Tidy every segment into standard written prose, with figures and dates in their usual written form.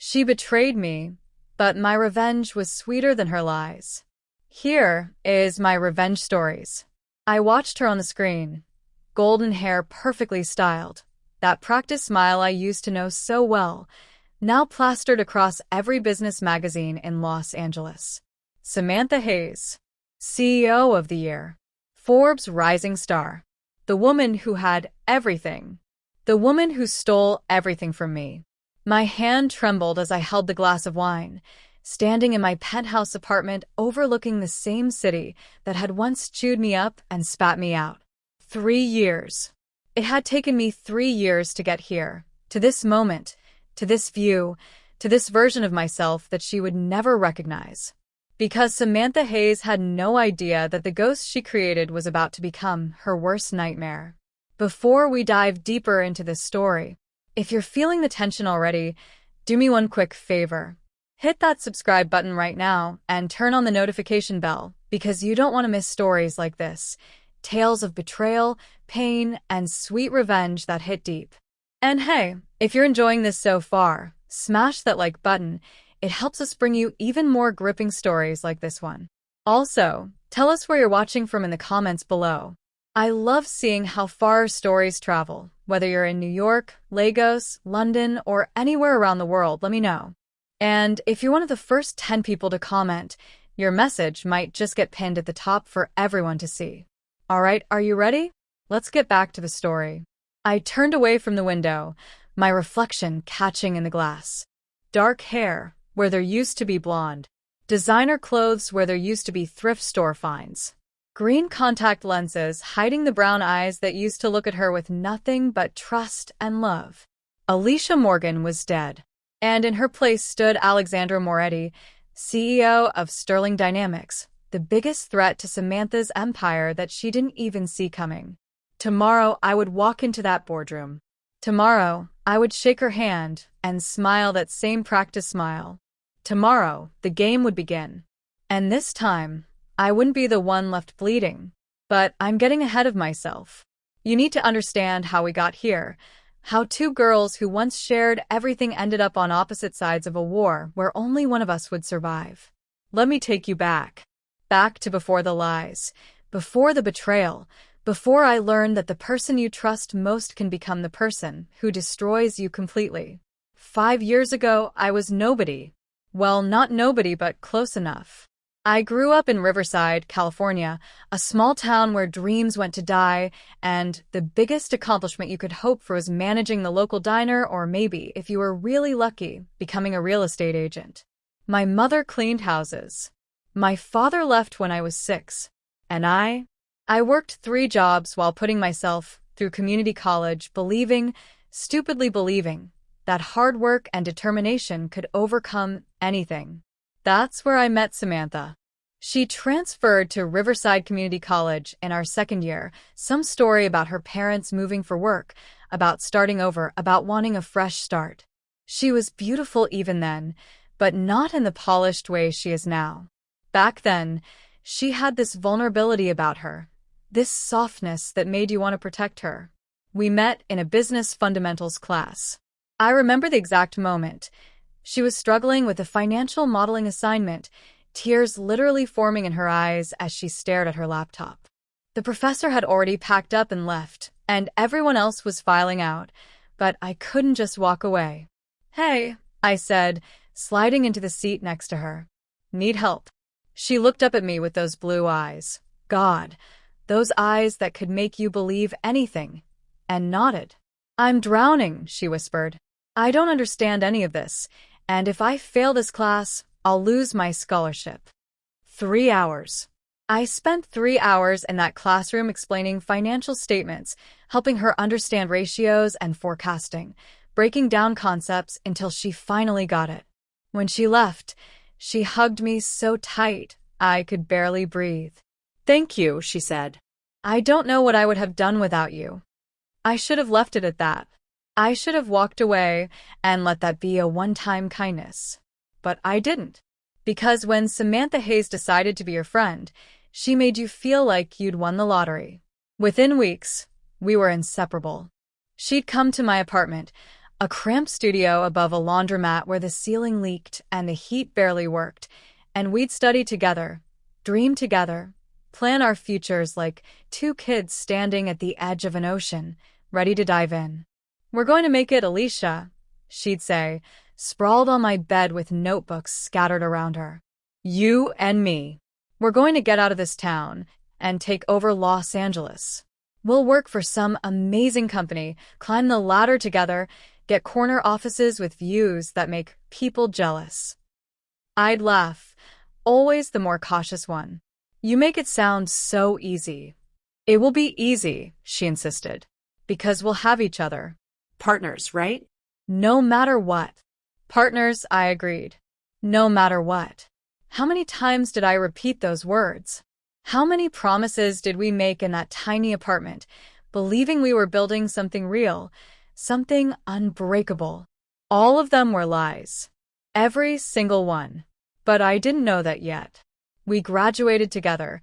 She betrayed me, but my revenge was sweeter than her lies. Here is my revenge stories. I watched her on the screen. Golden hair perfectly styled. That practice smile I used to know so well, now plastered across every business magazine in Los Angeles. Samantha Hayes, CEO of the Year. Forbes Rising Star. The woman who had everything. The woman who stole everything from me. My hand trembled as I held the glass of wine, standing in my penthouse apartment overlooking the same city that had once chewed me up and spat me out. 3 years. It had taken me 3 years to get here, to this moment, to this view, to this version of myself that she would never recognize. Because Samantha Hayes had no idea that the ghost she created was about to become her worst nightmare. Before we dive deeper into this story, if you're feeling the tension already, do me one quick favor. Hit that subscribe button right now and turn on the notification bell because you don't want to miss stories like this. Tales of betrayal, pain, and sweet revenge that hit deep. And hey, if you're enjoying this so far, smash that like button. It helps us bring you even more gripping stories like this one. Also, tell us where you're watching from in the comments below. I love seeing how far our stories travel. Whether you're in New York, Lagos, London, or anywhere around the world, let me know. And if you're one of the first 10 people to comment, your message might just get pinned at the top for everyone to see. Alright, are you ready? Let's get back to the story. I turned away from the window, my reflection catching in the glass. Dark hair, where there used to be blonde. Designer clothes where there used to be thrift store finds. Green contact lenses hiding the brown eyes that used to look at her with nothing but trust and love. Alicia Morgan was dead, and in her place stood Alexandra Moretti, CEO of Sterling Dynamics, the biggest threat to Samantha's empire that she didn't even see coming. Tomorrow I would walk into that boardroom. Tomorrow I would shake her hand and smile that same practice smile. Tomorrow the game would begin. And this time, I wouldn't be the one left bleeding. But I'm getting ahead of myself. You need to understand how we got here. How two girls who once shared everything ended up on opposite sides of a war where only one of us would survive. Let me take you back. Back to before the lies. Before the betrayal. Before I learned that the person you trust most can become the person who destroys you completely. 5 years ago, I was nobody. Well, not nobody, but close enough. I grew up in Riverside, California, a small town where dreams went to die, and the biggest accomplishment you could hope for was managing the local diner or maybe, if you were really lucky, becoming a real estate agent. My mother cleaned houses. My father left when I was 6, and I worked 3 jobs while putting myself through community college, stupidly believing, that hard work and determination could overcome anything. That's where I met Samantha. She transferred to Riverside Community College in our 2nd year, some story about her parents moving for work, about starting over, about wanting a fresh start. She was beautiful even then, but not in the polished way she is now. Back then, she had this vulnerability about her, this softness that made you want to protect her. We met in a business fundamentals class. I remember the exact moment. She was struggling with a financial modeling assignment, tears literally forming in her eyes as she stared at her laptop. The professor had already packed up and left, and everyone else was filing out, but I couldn't just walk away. "Hey," I said, sliding into the seat next to her. "Need help?" She looked up at me with those blue eyes. God, those eyes that could make you believe anything, and nodded. "I'm drowning," she whispered. "I don't understand any of this, and if I fail this class, I'll lose my scholarship." 3 hours. I spent 3 hours in that classroom explaining financial statements, helping her understand ratios and forecasting, breaking down concepts until she finally got it. When she left, she hugged me so tight I could barely breathe. "Thank you," she said. "I don't know what I would have done without you." I should have left it at that. I should have walked away and let that be a one-time kindness. But I didn't. Because when Samantha Hayes decided to be your friend, she made you feel like you'd won the lottery. Within weeks, we were inseparable. She'd come to my apartment, A cramped studio above a laundromat where the ceiling leaked and the heat barely worked, and we'd study together, dream together, plan our futures like two kids standing at the edge of an ocean, ready to dive in. "We're going to make it, Alicia," she'd say, sprawled on my bed with notebooks scattered around her. "You and me. We're going to get out of this town and take over Los Angeles. We'll work for some amazing company, climb the ladder together, get corner offices with views that make people jealous." I'd laugh, always the more cautious one. "You make it sound so easy." "It will be easy," she insisted, "because we'll have each other." Partners, right? "No matter what." "Partners," I agreed. "No matter what." How many times did I repeat those words? How many promises did we make in that tiny apartment, believing we were building something real, something unbreakable? All of them were lies. Every single one. But I didn't know that yet. We graduated together,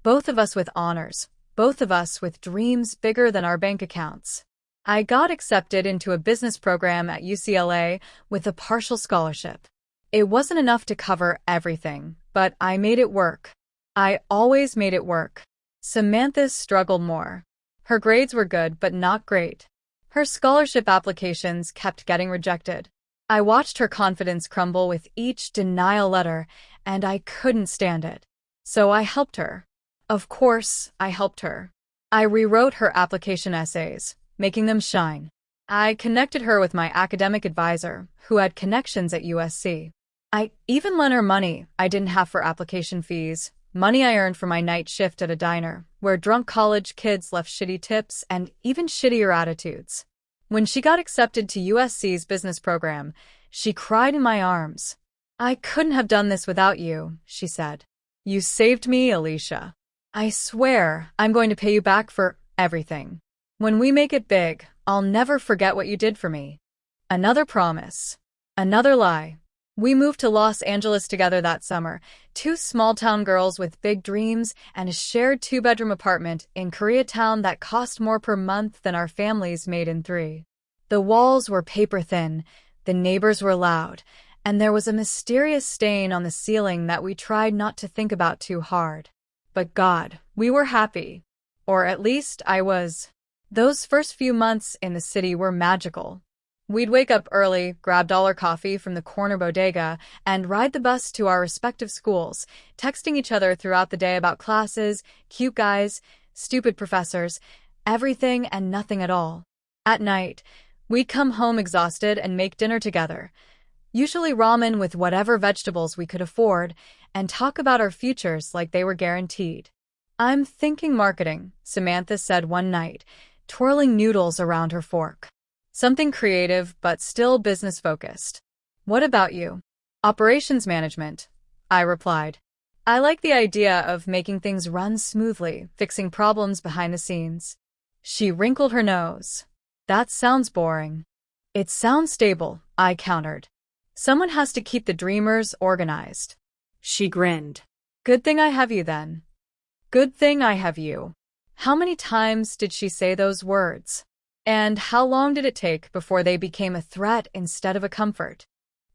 both of us with honors, both of us with dreams bigger than our bank accounts. I got accepted into a business program at UCLA with a partial scholarship. It wasn't enough to cover everything, but I made it work. I always made it work. Samantha struggled more. Her grades were good, but not great. Her scholarship applications kept getting rejected. I watched her confidence crumble with each denial letter, and I couldn't stand it. So I helped her. Of course, I helped her. I rewrote her application essays, making them shine. I connected her with my academic advisor, who had connections at USC. I even lent her money I didn't have for application fees, money I earned from my night shift at a diner, where drunk college kids left shitty tips and even shittier attitudes. When she got accepted to USC's business program, she cried in my arms. "I couldn't have done this without you," she said. "You saved me, Alicia. I swear I'm going to pay you back for everything. When we make it big, I'll never forget what you did for me." Another promise. Another lie. We moved to Los Angeles together that summer, two small-town girls with big dreams and a shared two-bedroom apartment in Koreatown that cost more per month than our families made in 3. The walls were paper-thin, the neighbors were loud, and there was a mysterious stain on the ceiling that we tried not to think about too hard. But God, we were happy. Or at least I was. Those first few months in the city were magical. We'd wake up early, grab dollar coffee from the corner bodega, and ride the bus to our respective schools, texting each other throughout the day about classes, cute guys, stupid professors, everything and nothing at all. At night, we'd come home exhausted and make dinner together, usually ramen with whatever vegetables we could afford, and talk about our futures like they were guaranteed. "I'm thinking marketing," Samantha said one night, twirling noodles around her fork. "Something creative, but still business-focused." "What about you?" "Operations management," I replied. "I like the idea of making things run smoothly, fixing problems behind the scenes." She wrinkled her nose. "That sounds boring." "It sounds stable," I countered. "Someone has to keep the dreamers organized." She grinned. "Good thing I have you then." Good thing I have you. How many times did she say those words? And how long did it take before they became a threat instead of a comfort?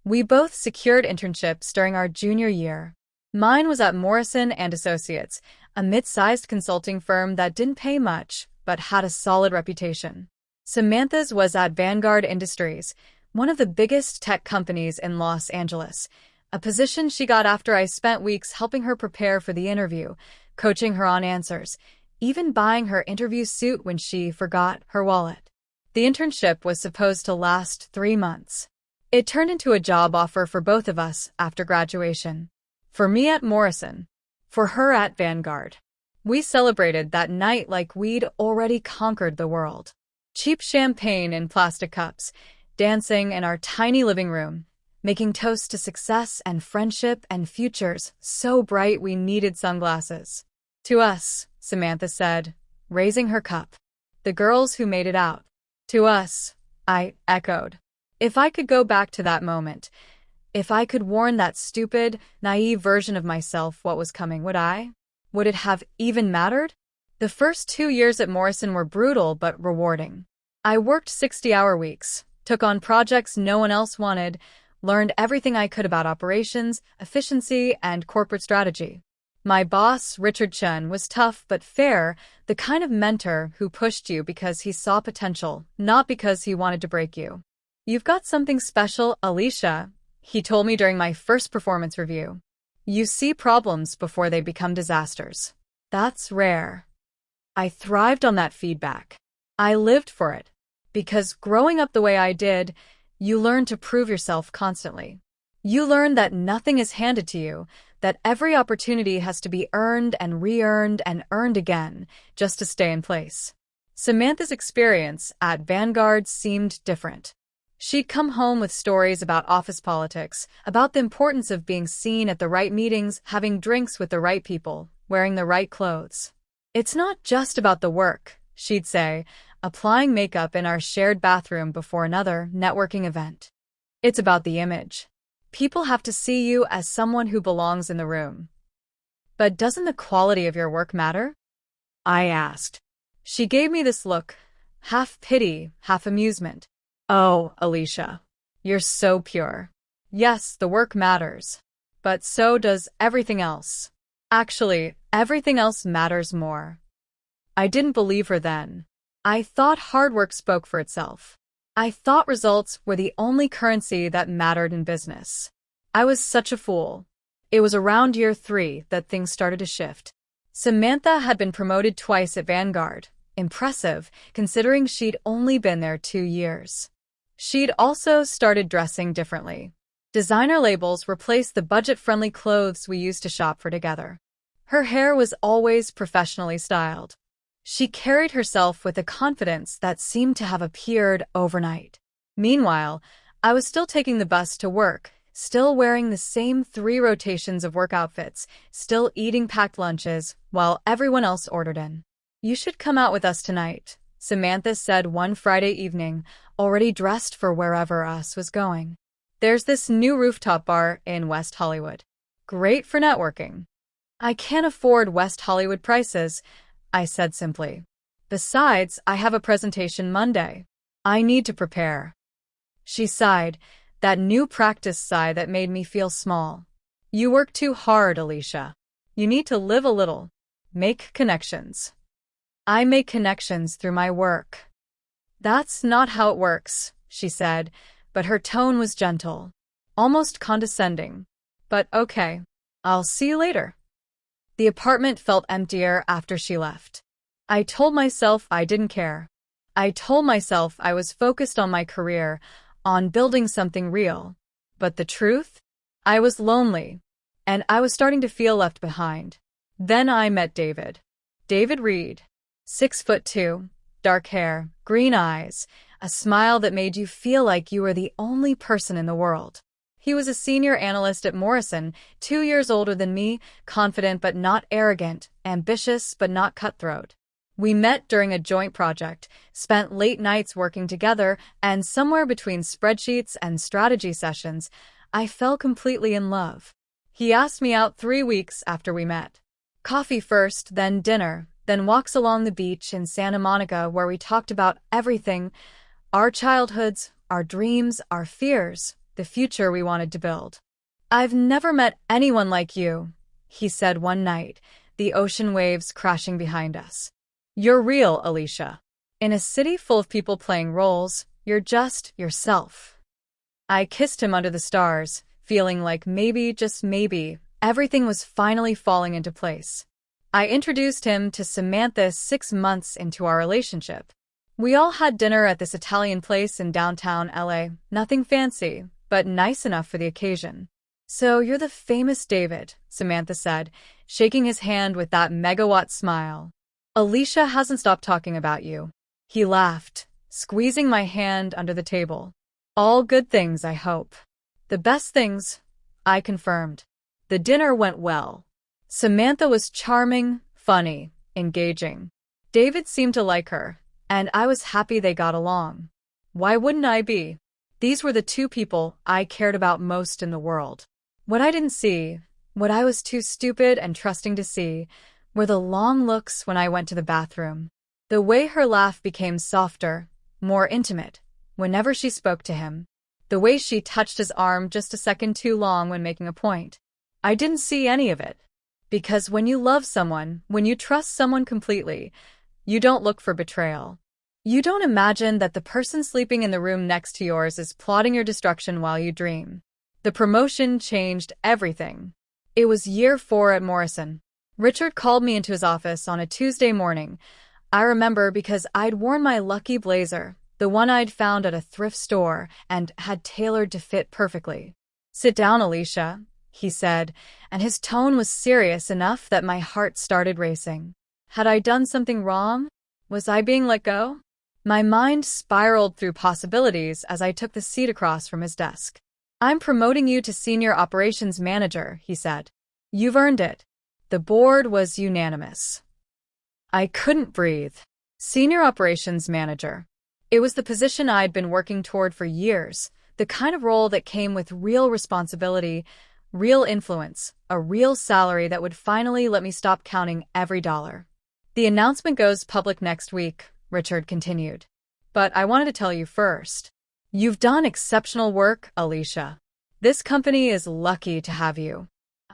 We both secured internships during our junior year. Mine was at Morrison & Associates, a mid-sized consulting firm that didn't pay much, but had a solid reputation. Samantha's was at Vanguard Industries, one of the biggest tech companies in Los Angeles, a position she got after I spent weeks helping her prepare for the interview, coaching her on answers, even buying her interview suit when she forgot her wallet. The internship was supposed to last 3 months. It turned into a job offer for both of us after graduation. For me at Morrison, for her at Vanguard. We celebrated that night like we'd already conquered the world. Cheap champagne in plastic cups, dancing in our tiny living room, making toasts to success and friendship and futures so bright we needed sunglasses. "To us," Samantha said, raising her cup. "The girls who made it out." "To us," I echoed. If I could go back to that moment, if I could warn that stupid, naive version of myself what was coming, would I? Would it have even mattered? The first 2 years at Morrison were brutal but rewarding. I worked 60-hour weeks, took on projects no one else wanted, learned everything I could about operations, efficiency, and corporate strategy. My boss, Richard Chen, was tough but fair, the kind of mentor who pushed you because he saw potential, not because he wanted to break you. "You've got something special, Alicia," he told me during my first performance review. "You see problems before they become disasters. That's rare." I thrived on that feedback. I lived for it. Because growing up the way I did, you learn to prove yourself constantly. You learn that nothing is handed to you, that every opportunity has to be earned and re-earned and earned again just to stay in place. Samantha's experience at Vanguard seemed different. She'd come home with stories about office politics, about the importance of being seen at the right meetings, having drinks with the right people, wearing the right clothes. "It's not just about the work," she'd say, applying makeup in our shared bathroom before another networking event. "It's about the image. People have to see you as someone who belongs in the room." "But doesn't the quality of your work matter?" I asked. She gave me this look, half pity, half amusement. "Oh, Alicia, you're so pure. Yes, the work matters. But so does everything else. Actually, everything else matters more." I didn't believe her then. I thought hard work spoke for itself. I thought results were the only currency that mattered in business. I was such a fool. It was around year 3 that things started to shift. Samantha had been promoted twice at Vanguard. Impressive, considering she'd only been there 2 years. She'd also started dressing differently. Designer labels replaced the budget-friendly clothes we used to shop for together. Her hair was always professionally styled. She carried herself with a confidence that seemed to have appeared overnight. Meanwhile, I was still taking the bus to work, still wearing the same 3 rotations of work outfits, still eating packed lunches, while everyone else ordered in. "You should come out with us tonight," Samantha said one Friday evening, already dressed for wherever us was going. "There's this new rooftop bar in West Hollywood. Great for networking." "I can't afford West Hollywood prices," I said simply. "Besides, I have a presentation Monday. I need to prepare." She sighed, that new practice sigh that made me feel small. "You work too hard, Alicia. You need to live a little. Make connections." "I make connections through my work." "That's not how it works," she said, but her tone was gentle, almost condescending. "But okay, I'll see you later." The apartment felt emptier after she left. I told myself I didn't care. I told myself I was focused on my career, on building something real. But the truth? I was lonely, and I was starting to feel left behind. Then I met David. David Reed. 6'2", dark hair, green eyes, a smile that made you feel like you were the only person in the world. He was a senior analyst at Morrison, 2 years older than me, confident but not arrogant, ambitious but not cutthroat. We met during a joint project, spent late nights working together, and somewhere between spreadsheets and strategy sessions, I fell completely in love. He asked me out 3 weeks after we met. Coffee first, then dinner, then walks along the beach in Santa Monica where we talked about everything, our childhoods, our dreams, our fears, the future we wanted to build. "I've never met anyone like you," he said one night, the ocean waves crashing behind us. "You're real, Alicia. In a city full of people playing roles, you're just yourself." I kissed him under the stars, feeling like maybe, just maybe, everything was finally falling into place. I introduced him to Samantha 6 months into our relationship. We all had dinner at this Italian place in downtown LA, nothing fancy, but nice enough for the occasion. "So you're the famous David," Samantha said, shaking his hand with that megawatt smile. "Alicia hasn't stopped talking about you." He laughed, squeezing my hand under the table. "All good things, I hope." "The best things," I confirmed. The dinner went well. Samantha was charming, funny, engaging. David seemed to like her, and I was happy they got along. Why wouldn't I be? These were the 2 people I cared about most in the world. What I didn't see, what I was too stupid and trusting to see, were the long looks when I went to the bathroom. The way her laugh became softer, more intimate, whenever she spoke to him. The way she touched his arm just a second too long when making a point. I didn't see any of it. Because when you love someone, when you trust someone completely, you don't look for betrayal. You don't imagine that the person sleeping in the room next to yours is plotting your destruction while you dream. The promotion changed everything. It was year 4 at Morrison. Richard called me into his office on a Tuesday morning. I remember because I'd worn my lucky blazer, the one I'd found at a thrift store and had tailored to fit perfectly. "Sit down, Alicia," he said, and his tone was serious enough that my heart started racing. Had I done something wrong? Was I being let go? My mind spiraled through possibilities as I took the seat across from his desk. "I'm promoting you to Senior Operations Manager," he said. "You've earned it." The board was unanimous. I couldn't breathe. Senior Operations Manager. It was the position I'd been working toward for years, the kind of role that came with real responsibility, real influence, a real salary that would finally let me stop counting every dollar. "The announcement goes public next week," Richard continued. "But I wanted to tell you first. You've done exceptional work, Alicia. This company is lucky to have you."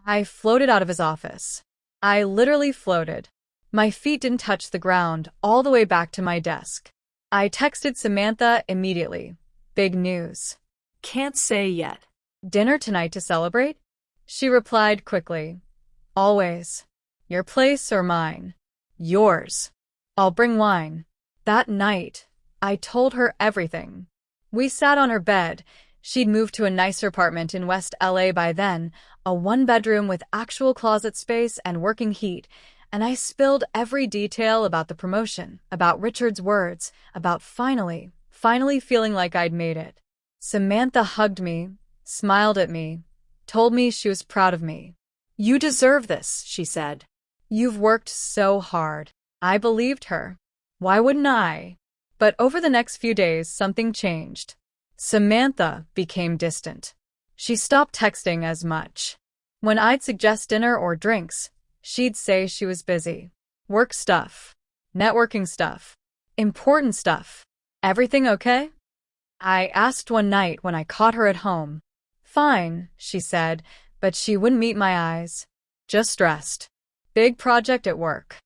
I floated out of his office. I literally floated. My feet didn't touch the ground all the way back to my desk. I texted Samantha immediately. "Big news." Can't say yet. "Dinner tonight to celebrate?" She replied quickly. "Always. Your place or mine?" "Yours. I'll bring wine." That night, I told her everything. We sat on her bed. She'd moved to a nicer apartment in West LA by then, a 1-bedroom with actual closet space and working heat, and I spilled every detail about the promotion, about Richard's words, about finally feeling like I'd made it. Samantha hugged me, smiled at me, told me she was proud of me. "You deserve this," she said. "You've worked so hard." I believed her. Why wouldn't I? But over the next few days, something changed. Samantha became distant. She stopped texting as much. When I'd suggest dinner or drinks, she'd say she was busy. Work stuff. Networking stuff. Important stuff. "Everything okay?" I asked one night when I caught her at home. "Fine," she said, but she wouldn't meet my eyes. "Just stressed. Big project at work."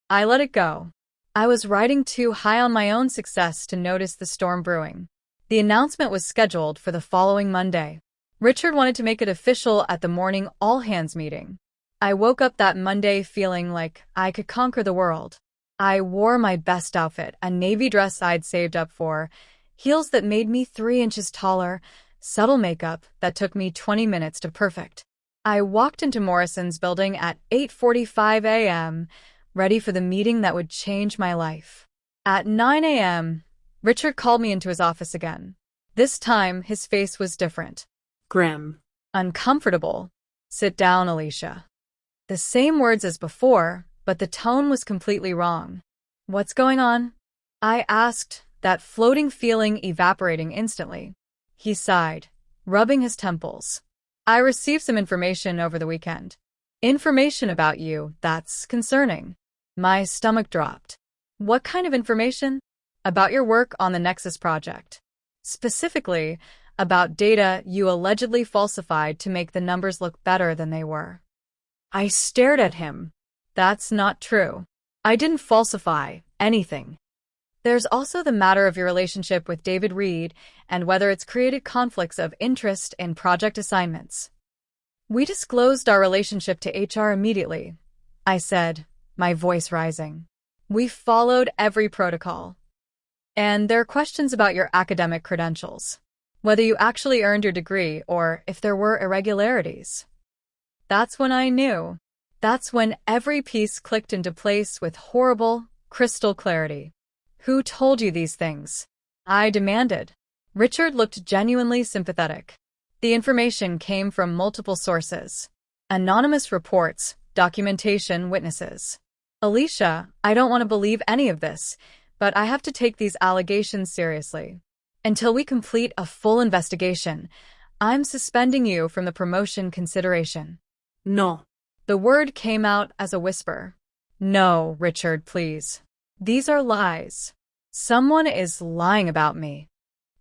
I let it go. I was riding too high on my own success to notice the storm brewing. The announcement was scheduled for the following Monday. Richard wanted to make it official at the morning all-hands meeting. I woke up that Monday feeling like I could conquer the world. I wore my best outfit, a navy dress I'd saved up for, heels that made me 3 inches taller, subtle makeup that took me 20 minutes to perfect. I walked into Morrison's building at 8:45 a.m., ready for the meeting that would change my life. At 9 a.m., Richard called me into his office again. This time, his face was different. Grim. Uncomfortable. "Sit down, Alicia." The same words as before, but the tone was completely wrong. "What's going on?" I asked, that floating feeling evaporating instantly. He sighed, rubbing his temples. "I received some information over the weekend." "Information about you, that's concerning." My stomach dropped. "What kind of information?" "About your work on the Nexus project. Specifically, about data you allegedly falsified to make the numbers look better than they were." I stared at him. "That's not true. I didn't falsify anything." "There's also the matter of your relationship with David Reed and whether it's created conflicts of interest in project assignments." "We disclosed our relationship to HR immediately," I said, my voice rising. "We followed every protocol. And there are questions about your academic credentials, whether you actually earned your degree or if there were irregularities." That's when I knew. That's when every piece clicked into place with horrible, crystal clarity. "Who told you these things?" I demanded. Richard looked genuinely sympathetic. "The information came from multiple sources. Anonymous reports, documentation, witnesses." "Alicia, I don't want to believe any of this, but I have to take these allegations seriously. Until we complete a full investigation, I'm suspending you from the promotion consideration." No. The word came out as a whisper. "No, Richard, please. These are lies. Someone is lying about me."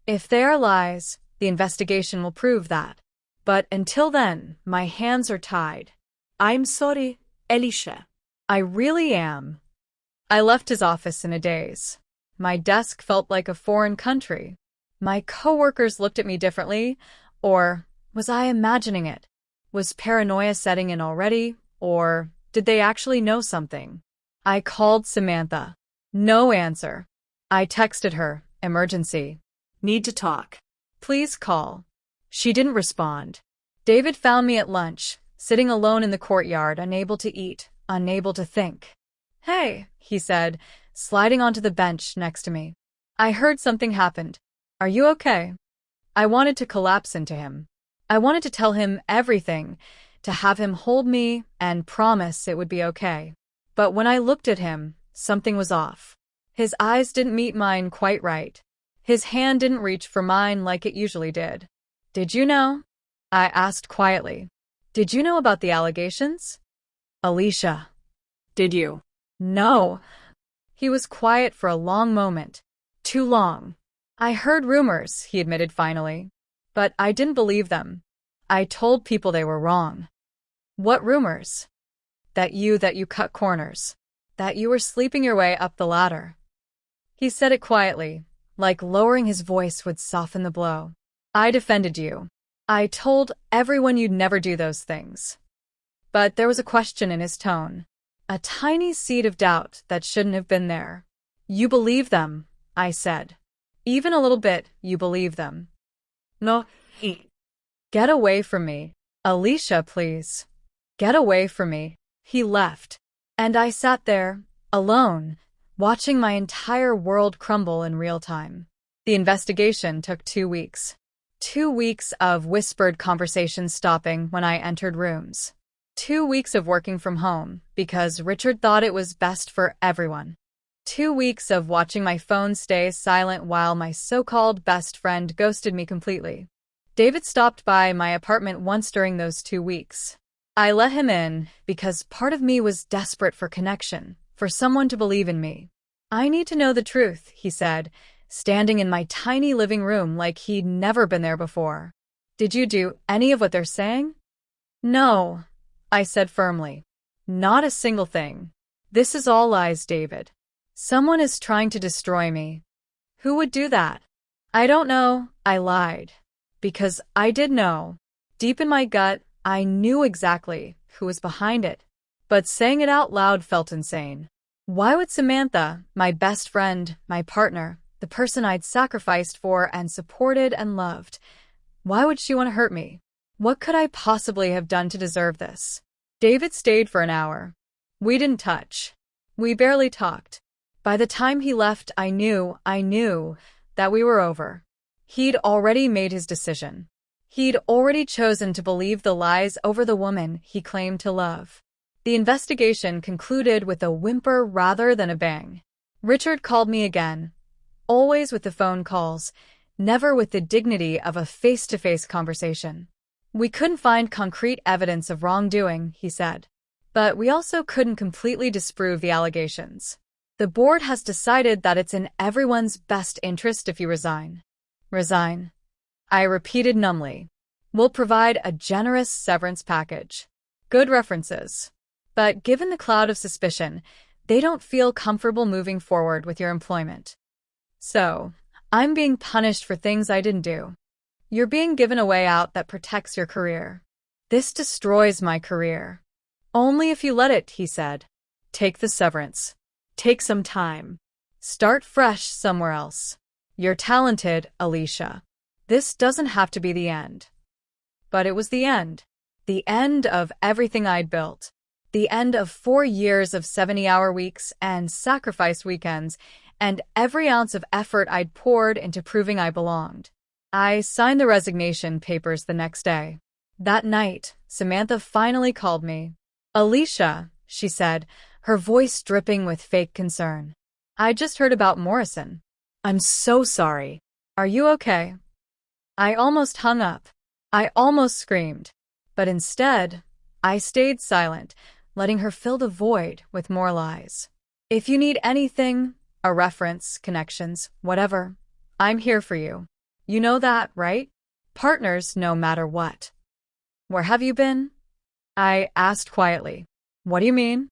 If they are lies, the investigation will prove that. But until then, my hands are tied. I'm sorry, Alicia. I really am. I left his office in a daze. My desk felt like a foreign country. My coworkers looked at me differently, or was I imagining it? Was paranoia setting in already, or did they actually know something? I called Samantha. No answer. I texted her, emergency. Need to talk. Please call. She didn't respond. David found me at lunch, sitting alone in the courtyard, unable to eat, unable to think. Hey, he said, sliding onto the bench next to me. I heard something happened. Are you okay? I wanted to collapse into him. I wanted to tell him everything, to have him hold me and promise it would be okay. But when I looked at him, something was off. His eyes didn't meet mine quite right. His hand didn't reach for mine like it usually did. Did you know? I asked quietly. Did you know about the allegations? Alicia. Did you? No. He was quiet for a long moment. Too long. I heard rumors, he admitted finally. But I didn't believe them. I told people they were wrong. What rumors? That you cut corners. That you were sleeping your way up the ladder. He said it quietly, like lowering his voice would soften the blow. I defended you. I told everyone you'd never do those things. But there was a question in his tone. A tiny seed of doubt that shouldn't have been there. You believe them, I said. Even a little bit, you believe them. No. Get away from me. Alicia, please. Get away from me. He left. And I sat there, alone, watching my entire world crumble in real time. The investigation took 2 weeks. 2 weeks of whispered conversations stopping when I entered rooms. 2 weeks of working from home, because Richard thought it was best for everyone. 2 weeks of watching my phone stay silent while my so-called best friend ghosted me completely. David stopped by my apartment once during those 2 weeks. I let him in because part of me was desperate for connection, for someone to believe in me. I need to know the truth, he said, standing in my tiny living room like he'd never been there before. Did you do any of what they're saying? No, I said firmly. Not a single thing. This is all lies, David. Someone is trying to destroy me. Who would do that? I don't know, I lied. Because I did know. Deep in my gut, I knew exactly who was behind it. But saying it out loud felt insane. Why would Samantha, my best friend, my partner, the person I'd sacrificed for and supported and loved, why would she want to hurt me? What could I possibly have done to deserve this? David stayed for an hour. We didn't touch. We barely talked. By the time he left, I knew that we were over. He'd already made his decision. He'd already chosen to believe the lies over the woman he claimed to love. The investigation concluded with a whimper rather than a bang. Richard called me again, always with the phone calls, never with the dignity of a face-to-face conversation. We couldn't find concrete evidence of wrongdoing, he said. But we also couldn't completely disprove the allegations. The board has decided that it's in everyone's best interest if you resign. Resign. I repeated numbly. We'll provide a generous severance package. Good references. But given the cloud of suspicion, they don't feel comfortable moving forward with your employment. So, I'm being punished for things I didn't do. You're being given a way out that protects your career. This destroys my career. Only if you let it, he said. Take the severance. Take some time. Start fresh somewhere else. You're talented, Alicia. This doesn't have to be the end. But it was the end. The end of everything I'd built. The end of 4 years of 70-hour weeks and sacrifice weekends, and every ounce of effort I'd poured into proving I belonged. I signed the resignation papers the next day. That night, Samantha finally called me. Alicia, she said, her voice dripping with fake concern. I just heard about Morrison. I'm so sorry. Are you okay? I almost hung up. I almost screamed. But instead, I stayed silent, letting her fill the void with more lies. If you need anything, a reference, connections, whatever, I'm here for you. You know that, right? Partners no matter what. Where have you been? I asked quietly. What do you mean?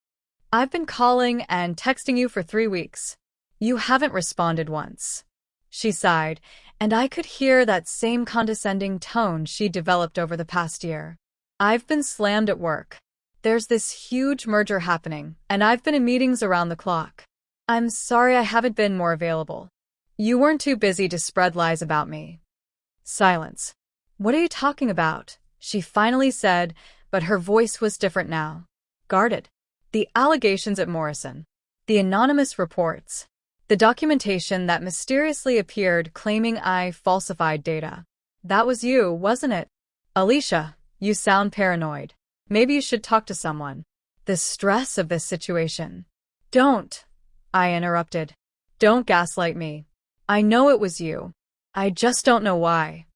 I've been calling and texting you for 3 weeks. You haven't responded once. She sighed, and I could hear that same condescending tone she developed over the past year. I've been slammed at work. There's this huge merger happening, and I've been in meetings around the clock. I'm sorry I haven't been more available. You weren't too busy to spread lies about me. Silence. What are you talking about? She finally said, but her voice was different now. Guarded. The allegations at Morrison. The anonymous reports. The documentation that mysteriously appeared claiming I falsified data. That was you, wasn't it? Alicia, you sound paranoid. Maybe you should talk to someone. The stress of this situation. Don't, I interrupted. Don't gaslight me. I know it was you. I just don't know why.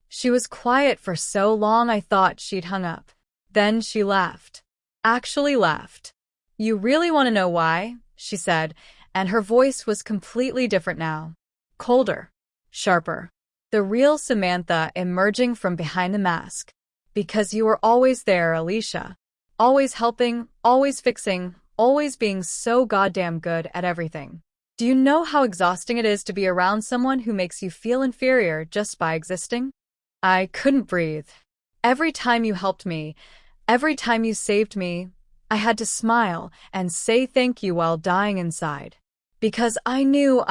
She was quiet for so long I thought she'd hung up. Then she laughed. Actually laughed. You really want to know why? She said, and her voice was completely different now. Colder. Sharper. The real Samantha emerging from behind the mask. Because you were always there, Alicia. Always helping, always fixing, always being so goddamn good at everything. Do you know how exhausting it is to be around someone who makes you feel inferior just by existing? I couldn't breathe. Every time you helped me, every time you saved me, I had to smile and say thank you while dying inside. Because I knew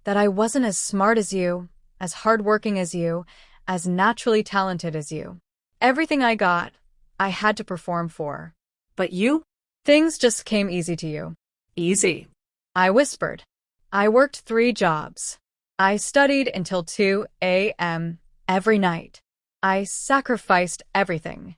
that I wasn't as smart as you, as hardworking as you, as naturally talented as you. Everything I got, I had to perform for. But you? Things just came easy to you. Easy. I whispered. I worked 3 jobs. I studied until 2 a.m. every night. I sacrificed everything.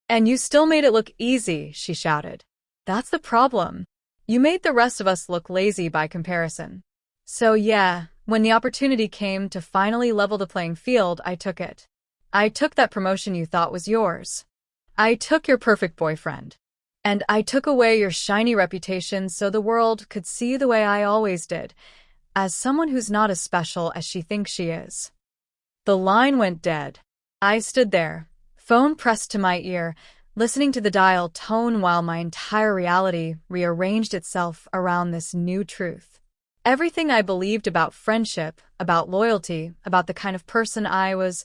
And you still made it look easy, she shouted. That's the problem. You made the rest of us look lazy by comparison. So yeah, when the opportunity came to finally level the playing field, I took it. I took that promotion you thought was yours. I took your perfect boyfriend. And I took away your shiny reputation so the world could see the way I always did, as someone who's not as special as she thinks she is. The line went dead. I stood there, phone pressed to my ear, listening to the dial tone while my entire reality rearranged itself around this new truth. Everything I believed about friendship, about loyalty, about the kind of person I was,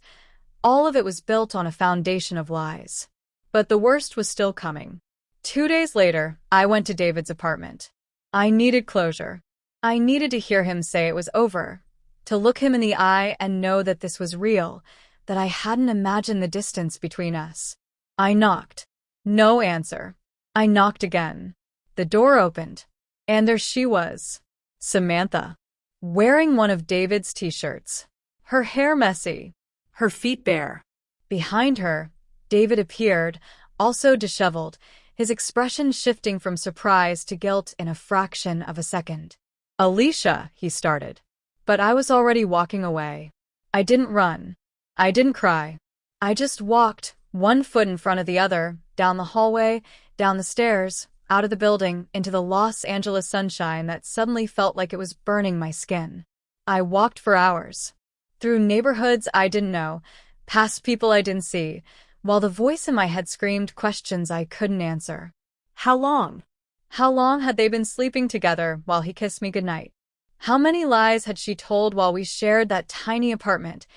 all of it was built on a foundation of lies. But the worst was still coming. 2 days later, I went to David's apartment. I needed closure. I needed to hear him say it was over, to look him in the eye and know that this was real, that I hadn't imagined the distance between us. I knocked. No answer. I knocked again. The door opened, and there she was, Samantha, wearing one of David's t-shirts, her hair messy, Her feet bare. Behind her, David appeared, also disheveled, his expression shifting from surprise to guilt in a fraction of a second. Alicia, he started. But I was already walking away. I didn't run. I didn't cry. I just walked, one foot in front of the other, down the hallway, down the stairs, out of the building, into the Los Angeles sunshine that suddenly felt like it was burning my skin. I walked for hours. Through neighborhoods I didn't know, past people I didn't see, while the voice in my head screamed questions I couldn't answer. How long? How long had they been sleeping together while he kissed me goodnight? How many lies had she told while we shared that tiny apartment,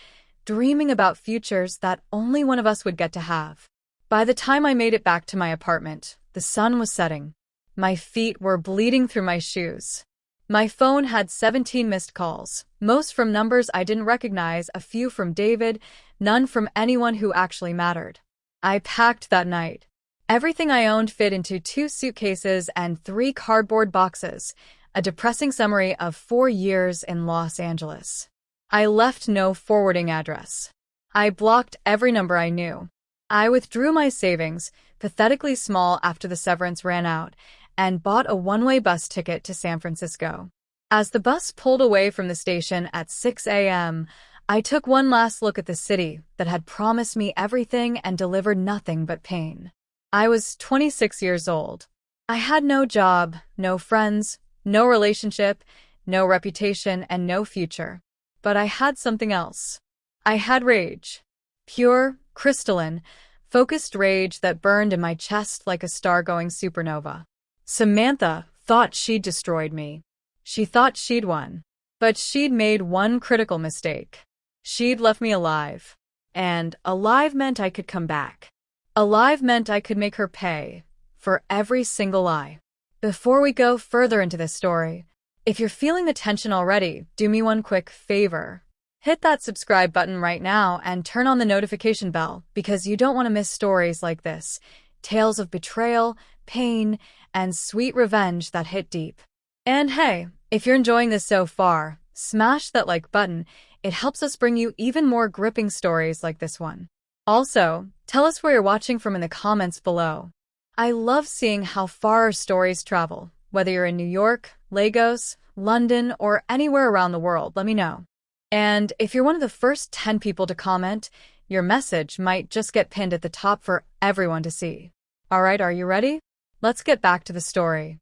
dreaming about futures that only one of us would get to have? By the time I made it back to my apartment, the sun was setting. My feet were bleeding through my shoes. My phone had 17 missed calls, most from numbers I didn't recognize, a few from David, none from anyone who actually mattered. I packed that night. Everything I owned fit into 2 suitcases and 3 cardboard boxes, a depressing summary of 4 years in Los Angeles. I left no forwarding address. I blocked every number I knew. I withdrew my savings, pathetically small after the severance ran out, and bought a one-way bus ticket to San Francisco. As the bus pulled away from the station at 6 a.m., I took one last look at the city that had promised me everything and delivered nothing but pain. I was 26 years old. I had no job, no friends, no relationship, no reputation, and no future. But I had something else. I had rage. Pure, crystalline, focused rage that burned in my chest like a star-going supernova. Samantha thought she'd destroyed me. She thought she'd won. But she'd made one critical mistake. She'd left me alive. And alive meant I could come back. Alive meant I could make her pay for every single lie. Before we go further into this story, if you're feeling the tension already, do me one quick favor. Hit that subscribe button right now and turn on the notification bell because you don't want to miss stories like this. Tales of betrayal, pain, and sweet revenge that hit deep. And hey, if you're enjoying this so far, smash that like button. It helps us bring you even more gripping stories like this one. Also, tell us where you're watching from in the comments below. I love seeing how far our stories travel. Whether you're in New York, Lagos, London, or anywhere around the world, let me know. And if you're one of the first 10 people to comment, your message might just get pinned at the top for everyone to see. Alright, are you ready? Let's get back to the story.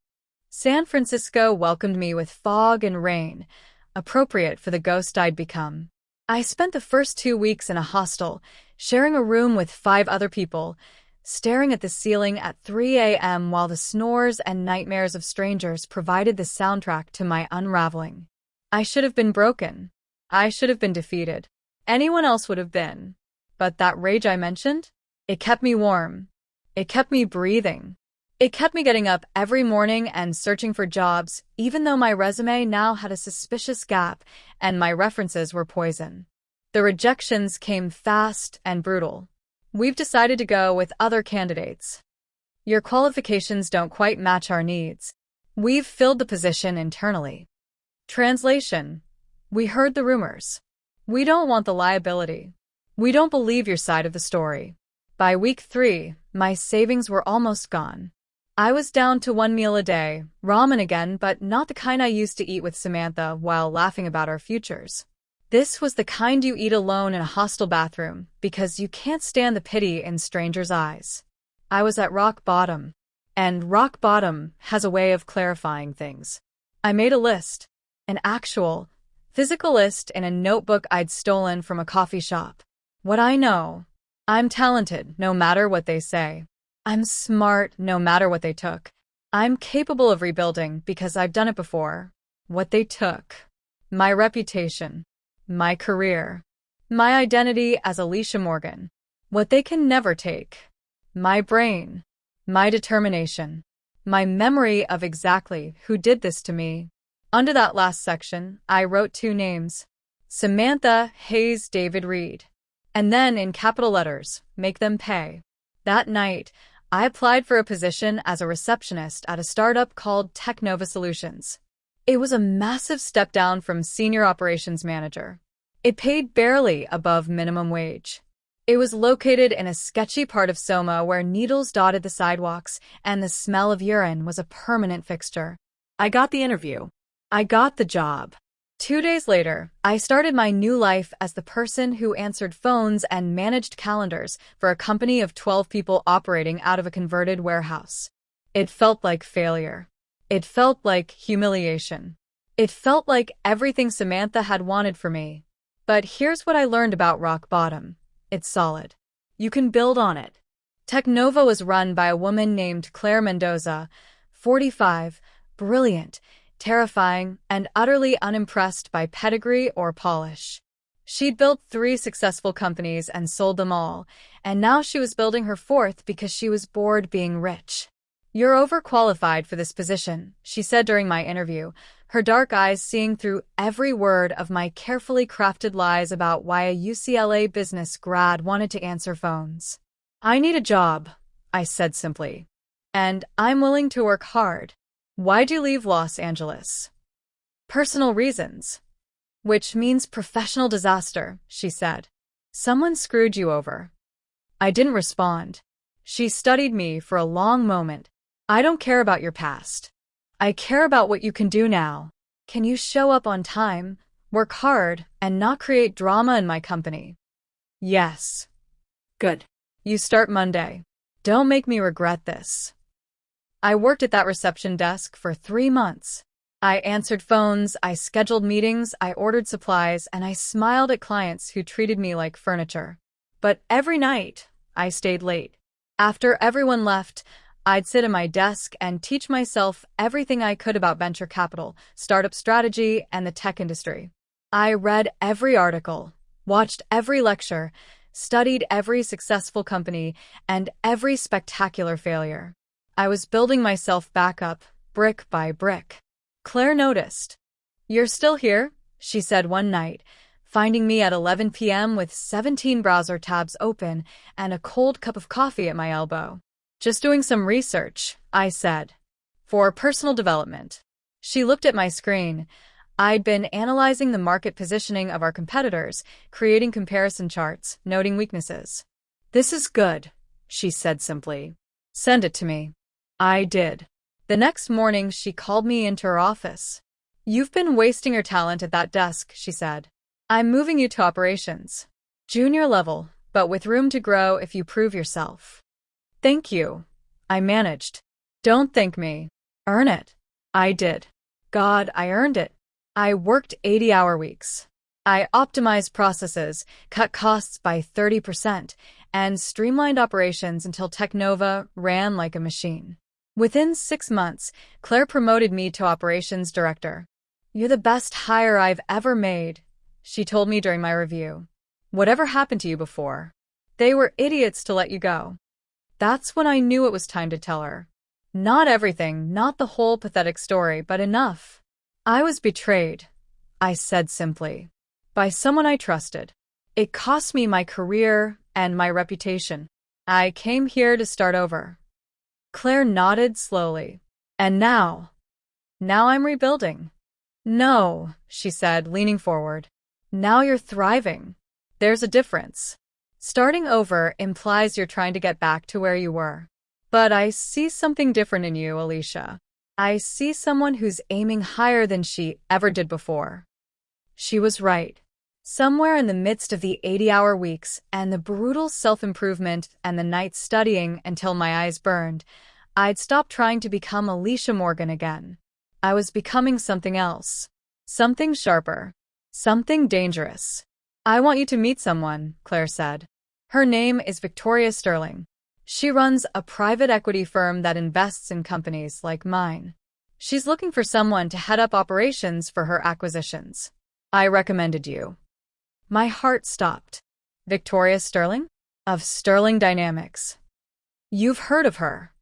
San Francisco welcomed me with fog and rain, appropriate for the ghost I'd become. I spent the first 2 weeks in a hostel, sharing a room with 5 other people, staring at the ceiling at 3 a.m. while the snores and nightmares of strangers provided the soundtrack to my unraveling. I should have been broken. I should have been defeated. Anyone else would have been. But that rage I mentioned? It kept me warm. It kept me breathing. It kept me getting up every morning and searching for jobs, even though my resume now had a suspicious gap and my references were poison. The rejections came fast and brutal. We've decided to go with other candidates. Your qualifications don't quite match our needs. We've filled the position internally. Translation: we heard the rumors. We don't want the liability. We don't believe your side of the story. By week 3, my savings were almost gone. I was down to 1 meal a day, ramen again, but not the kind I used to eat with Samantha while laughing about our futures. This was the kind you eat alone in a hostel bathroom because you can't stand the pity in strangers' eyes. I was at rock bottom, and rock bottom has a way of clarifying things. I made a list, an actual, physical list in a notebook I'd stolen from a coffee shop. What I know: I'm talented, no matter what they say. I'm smart, no matter what they took. I'm capable of rebuilding because I've done it before. What they took: my reputation, my career, my identity as Alicia Morgan. What they can never take: my brain, my determination, my memory of exactly who did this to me. Under that last section, I wrote 2 names: Samantha Hayes David Reed. And then, in capital letters, make them pay. That night, I applied for a position as a receptionist at a startup called Technova Solutions. It was a massive step down from senior operations manager. It paid barely above minimum wage. It was located in a sketchy part of Soma where needles dotted the sidewalks and the smell of urine was a permanent fixture. I got the interview. I got the job. 2 days later, I started my new life as the person who answered phones and managed calendars for a company of 12 people operating out of a converted warehouse. It felt like failure. It felt like humiliation. It felt like everything Samantha had wanted for me. But here's what I learned about rock bottom: it's solid. You can build on it. Technova was run by a woman named Claire Mendoza, 45, brilliant, terrifying, and utterly unimpressed by pedigree or polish. She'd built 3 successful companies and sold them all, and now she was building her 4th because she was bored being rich. "You're overqualified for this position," she said during my interview, her dark eyes seeing through every word of my carefully crafted lies about why a UCLA business grad wanted to answer phones. "I need a job," I said simply. "And I'm willing to work hard." "Why'd you leave Los Angeles?" "Personal reasons." "Which means professional disaster," she said. "Someone screwed you over." I didn't respond. She studied me for a long moment. "I don't care about your past. I care about what you can do now. Can you show up on time, work hard, and not create drama in my company?" "Yes." Good. "You start Monday. Don't make me regret this." I worked at that reception desk for 3 months. I answered phones, I scheduled meetings, I ordered supplies, and I smiled at clients who treated me like furniture. But every night, I stayed late. After everyone left, I'd sit at my desk and teach myself everything I could about venture capital, startup strategy, and the tech industry. I read every article, watched every lecture, studied every successful company, and every spectacular failure. I was building myself back up, brick by brick. Claire noticed. "You're still here?" she said one night, finding me at 11 p.m. with 17 browser tabs open and a cold cup of coffee at my elbow. "Just doing some research," I said. "For personal development." She looked at my screen. I'd been analyzing the market positioning of our competitors, creating comparison charts, noting weaknesses. "This is good," she said simply. "Send it to me." I did. The next morning, she called me into her office. "You've been wasting your talent at that desk," she said. "I'm moving you to operations. Junior level, but with room to grow if you prove yourself." "Thank you," I managed. "Don't thank me. Earn it." I did. God, I earned it. I worked 80-hour weeks. I optimized processes, cut costs by 30%, and streamlined operations until Technova ran like a machine. Within 6 months, Claire promoted me to operations director. "You're the best hire I've ever made," she told me during my review. "Whatever happened to you before? They were idiots to let you go." That's when I knew it was time to tell her. Not everything, not the whole pathetic story, but enough. "I was betrayed," I said simply, "by someone I trusted. It cost me my career and my reputation. I came here to start over." Claire nodded slowly. "And now?" "Now I'm rebuilding." "No," she said, leaning forward. "Now you're thriving. There's a difference. Starting over implies you're trying to get back to where you were. But I see something different in you, Alicia. I see someone who's aiming higher than she ever did before." She was right. Somewhere in the midst of the 80-hour weeks and the brutal self-improvement and the nights studying until my eyes burned, I'd stopped trying to become Alicia Morgan again. I was becoming something else. Something sharper. Something dangerous. "I want you to meet someone," Claire said. "Her name is Victoria Sterling. She runs a private equity firm that invests in companies like mine. She's looking for someone to head up operations for her acquisitions. I recommended you." My heart stopped. "Victoria Sterling?" "Of Sterling Dynamics." "You've heard of her."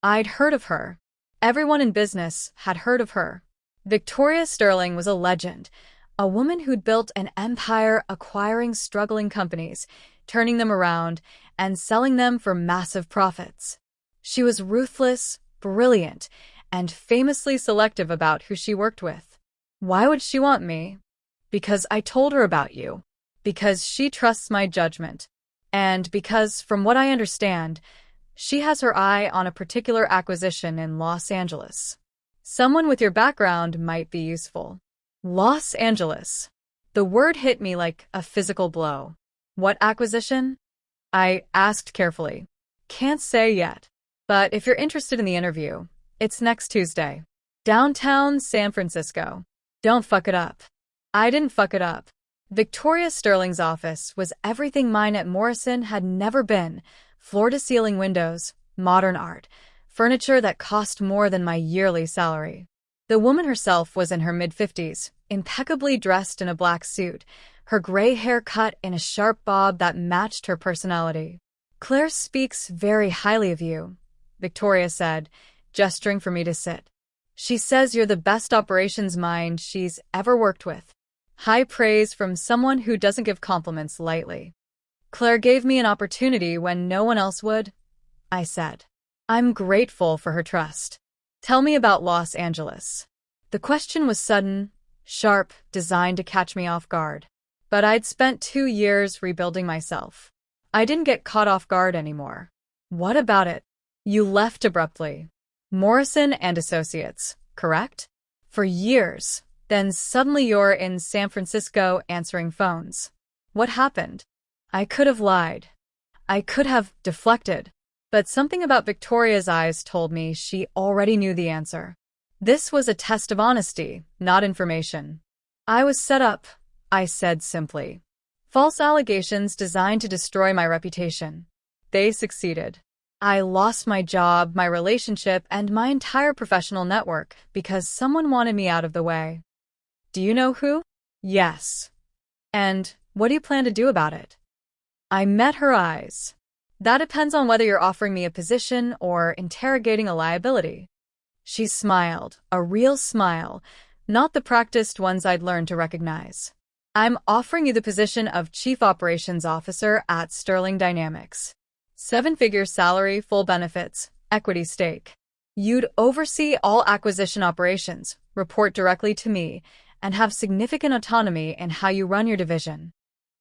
I'd heard of her. Everyone in business had heard of her. Victoria Sterling was a legend, a woman who'd built an empire acquiring struggling companies, turning them around, and selling them for massive profits. She was ruthless, brilliant, and famously selective about who she worked with. Why would she want me? Because I told her about you. Because she trusts my judgment. And because, from what I understand, she has her eye on a particular acquisition in Los Angeles. Someone with your background might be useful. Los Angeles. The word hit me like a physical blow. "What acquisition?" I asked carefully. "Can't say yet. But if you're interested in the interview, it's next Tuesday. Downtown San Francisco. Don't fuck it up." I didn't fuck it up. Victoria Sterling's office was everything mine at Morrison had never been. Floor-to-ceiling windows, modern art, furniture that cost more than my yearly salary. The woman herself was in her mid-50s, impeccably dressed in a black suit, her gray hair cut in a sharp bob that matched her personality. "Claire speaks very highly of you," Victoria said, gesturing for me to sit. "She says you're the best operations mind she's ever worked with." High praise from someone who doesn't give compliments lightly. "Claire gave me an opportunity when no one else would," I said. "I'm grateful for her trust. Tell me about Los Angeles." The question was sudden, sharp, designed to catch me off guard. But I'd spent 2 years rebuilding myself. I didn't get caught off guard anymore. "What about it? You left abruptly. Morrison and Associates, correct? For years. Then suddenly you're in San Francisco answering phones. What happened?" I could have lied. I could have deflected. But something about Victoria's eyes told me she already knew the answer. This was a test of honesty, not information. I was set up, I said simply. False allegations designed to destroy my reputation. They succeeded. I lost my job, my relationship, and my entire professional network because someone wanted me out of the way. Do you know who? Yes. And what do you plan to do about it? I met her eyes. That depends on whether you're offering me a position or interrogating a liability. She smiled, a real smile, not the practiced ones I'd learned to recognize. I'm offering you the position of Chief Operations Officer at Sterling Dynamics. 7-figure salary, full benefits, equity stake. You'd oversee all acquisition operations, report directly to me, and have significant autonomy in how you run your division.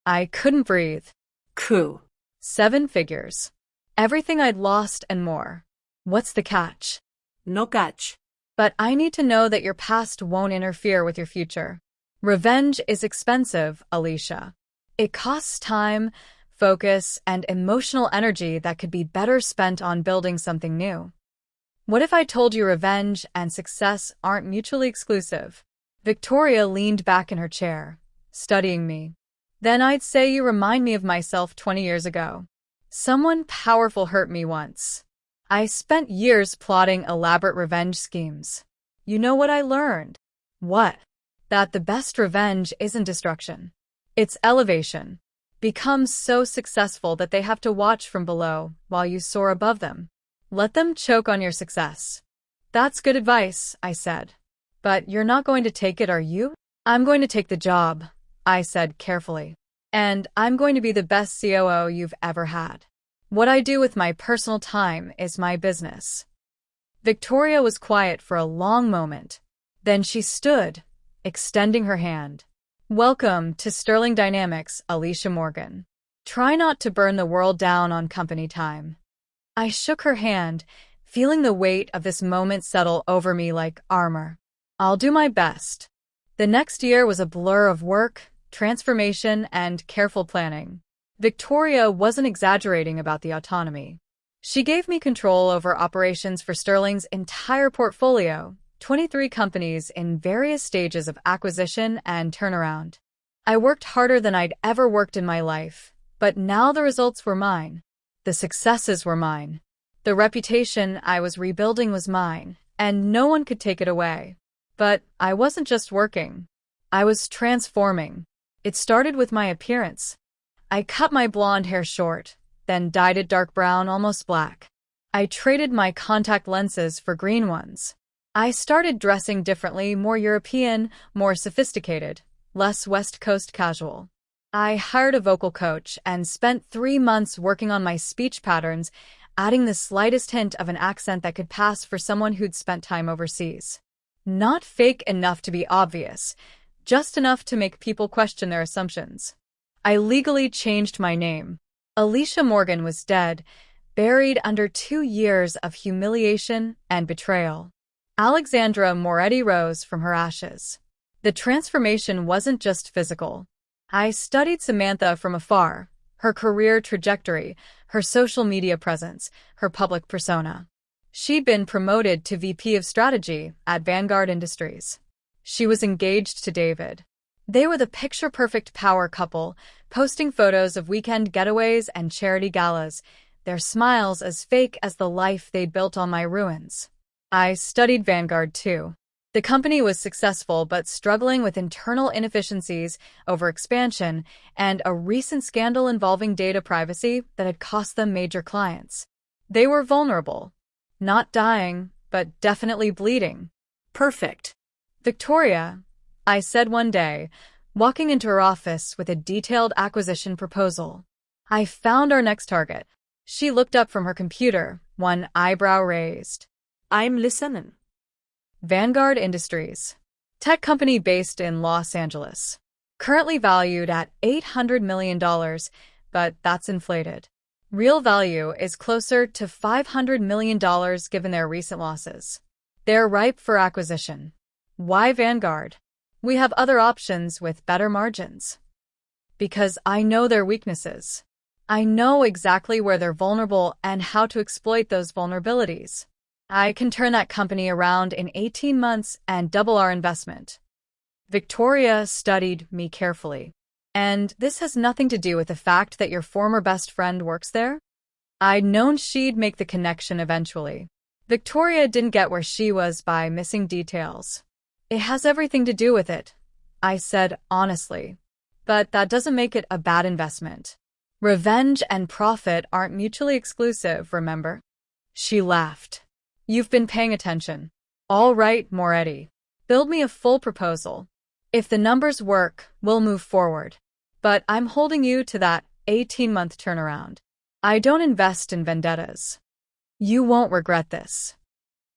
I couldn't breathe. Coup. 7 figures. Everything I'd lost and more. What's the catch? No catch. But I need to know that your past won't interfere with your future. Revenge is expensive, Alicia. It costs time, focus, and emotional energy that could be better spent on building something new. What if I told you revenge and success aren't mutually exclusive? Victoria leaned back in her chair, studying me. Then I'd say you remind me of myself 20 years ago. Someone powerful hurt me once. I spent years plotting elaborate revenge schemes. You know what I learned? What? That the best revenge isn't destruction. It's elevation. Become so successful that they have to watch from below while you soar above them. Let them choke on your success. That's good advice, I said. But you're not going to take it, are you? I'm going to take the job, I said carefully. And I'm going to be the best COO you've ever had. What I do with my personal time is my business. Victoria was quiet for a long moment. Then she stood, extending her hand. Welcome to Sterling Dynamics, Alicia Morgan. Try not to burn the world down on company time. I shook her hand, feeling the weight of this moment settle over me like armor. I'll do my best. The next year was a blur of work, transformation, and careful planning. Victoria wasn't exaggerating about the autonomy. She gave me control over operations for Sterling's entire portfolio, 23 companies in various stages of acquisition and turnaround. I worked harder than I'd ever worked in my life, but now the results were mine. The successes were mine. The reputation I was rebuilding was mine, and no one could take it away. But I wasn't just working. I was transforming. It started with my appearance. I cut my blonde hair short, then dyed it dark brown, almost black. I traded my contact lenses for green ones. I started dressing differently, more European, more sophisticated, less West Coast casual. I hired a vocal coach and spent 3 months working on my speech patterns, adding the slightest hint of an accent that could pass for someone who'd spent time overseas. Not fake enough to be obvious, just enough to make people question their assumptions. I legally changed my name. Alicia Morgan was dead, buried under 2 years of humiliation and betrayal. Alexandra Moretti rose from her ashes. The transformation wasn't just physical. I studied Samantha from afar, her career trajectory, her social media presence, her public persona. She'd been promoted to VP of Strategy at Vanguard Industries. She was engaged to David. They were the picture-perfect power couple, posting photos of weekend getaways and charity galas, their smiles as fake as the life they'd built on my ruins. I studied Vanguard too. The company was successful but struggling with internal inefficiencies, overexpansion, and a recent scandal involving data privacy that had cost them major clients. They were vulnerable. Not dying, but definitely bleeding. Perfect. Victoria, I said one day, walking into her office with a detailed acquisition proposal. I found our next target. She looked up from her computer, one eyebrow raised. I'm listening. Vanguard Industries. Tech company based in Los Angeles. Currently valued at $800 million, but that's inflated. Real value is closer to $500 million given their recent losses. They're ripe for acquisition. Why Vanguard? We have other options with better margins. Because I know their weaknesses. I know exactly where they're vulnerable and how to exploit those vulnerabilities. I can turn that company around in 18 months and double our investment. Victoria studied me carefully. And this has nothing to do with the fact that your former best friend works there? I'd known she'd make the connection eventually. Victoria didn't get where she was by missing details. It has everything to do with it, I said honestly. But that doesn't make it a bad investment. Revenge and profit aren't mutually exclusive, remember? She laughed. You've been paying attention. All right, Moretti. Build me a full proposal. If the numbers work, we'll move forward. But I'm holding you to that 18-month turnaround. I don't invest in vendettas. You won't regret this.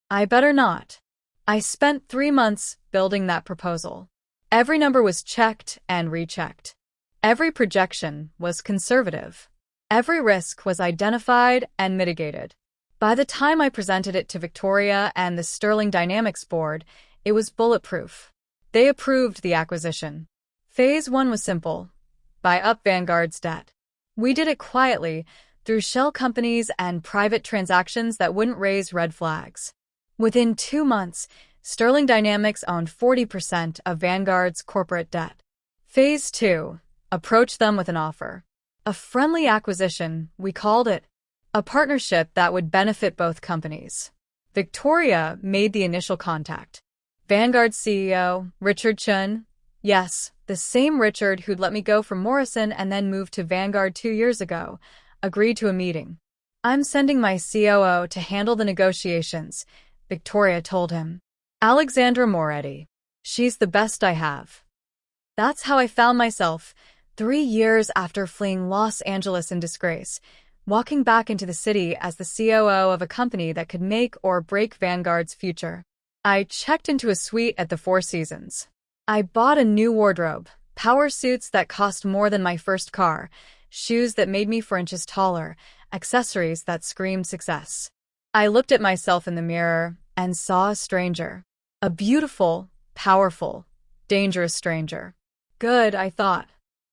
I better not. I spent 3 months building that proposal. Every number was checked and rechecked. Every projection was conservative. Every risk was identified and mitigated. By the time I presented it to Victoria and the Sterling Dynamics board, it was bulletproof. They approved the acquisition. Phase 1 was simple. Buy up Vanguard's debt. We did it quietly, through shell companies and private transactions that wouldn't raise red flags. Within 2 months, Sterling Dynamics owned 40% of Vanguard's corporate debt. Phase 2. Approach them with an offer. A friendly acquisition, we called it. A partnership that would benefit both companies. Victoria made the initial contact. Vanguard's CEO, Richard Chun. Yes, the same Richard who'd let me go from Morrison and then moved to Vanguard 2 years ago, agreed to a meeting. I'm sending my COO to handle the negotiations, Victoria told him. Alexandra Moretti. She's the best I have. That's how I found myself, 3 years after fleeing Los Angeles in disgrace, walking back into the city as the COO of a company that could make or break Vanguard's future. I checked into a suite at the Four Seasons. I bought a new wardrobe, power suits that cost more than my first car, shoes that made me 4 inches taller, accessories that screamed success. I looked at myself in the mirror and saw a stranger. A beautiful, powerful, dangerous stranger. Good, I thought.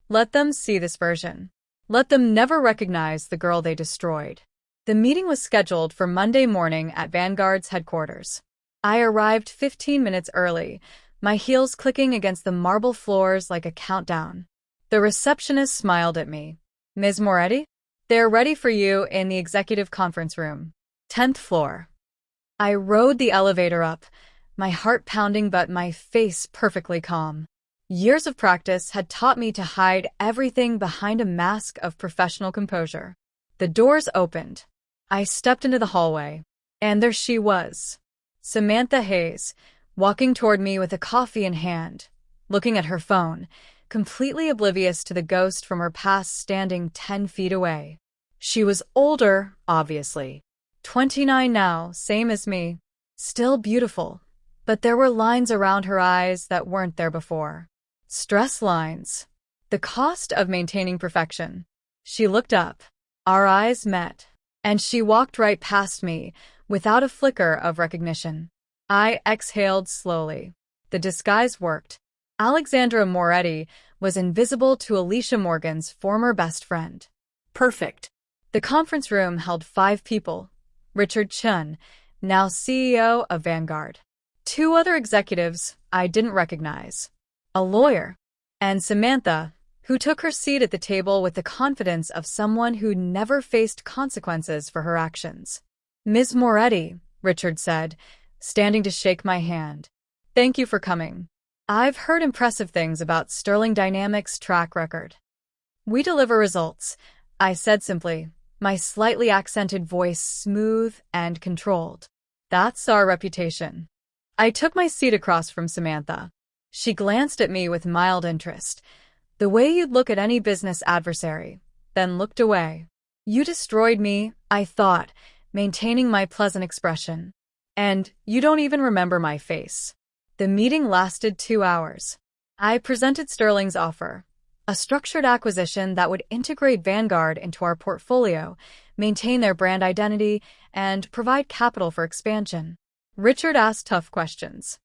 Let them see this version. Let them never recognize the girl they destroyed. The meeting was scheduled for Monday morning at Vanguard's headquarters. I arrived 15 minutes early, my heels clicking against the marble floors like a countdown. The receptionist smiled at me. Ms. Moretti? They're ready for you in the executive conference room. 10th floor. I rode the elevator up, my heart pounding but my face perfectly calm. Years of practice had taught me to hide everything behind a mask of professional composure. The doors opened. I stepped into the hallway, and there she was. Samantha Hayes, walking toward me with a coffee in hand, looking at her phone, completely oblivious to the ghost from her past standing 10 feet away. She was older, obviously. 29 now, same as me. Still beautiful, but there were lines around her eyes that weren't there before. Stress lines. The cost of maintaining perfection. She looked up. Our eyes met, and she walked right past me, without a flicker of recognition. I exhaled slowly. The disguise worked. Alexandra Moretti was invisible to Alicia Morgan's former best friend. Perfect. The conference room held 5 people. Richard Chun, now CEO of Vanguard. 2 other executives I didn't recognize. A lawyer. And Samantha, who took her seat at the table with the confidence of someone who never faced consequences for her actions. Ms. Moretti, Richard said, standing to shake my hand. Thank you for coming. I've heard impressive things about Sterling Dynamics' track record. We deliver results, I said simply, my slightly accented voice smooth and controlled. That's our reputation. I took my seat across from Samantha. She glanced at me with mild interest, the way you'd look at any business adversary, then looked away. You destroyed me, I thought, maintaining my pleasant expression. And you don't even remember my face. The meeting lasted 2 hours. I presented Sterling's offer, a structured acquisition that would integrate Vanguard into our portfolio, maintain their brand identity, and provide capital for expansion. Richard asked tough questions.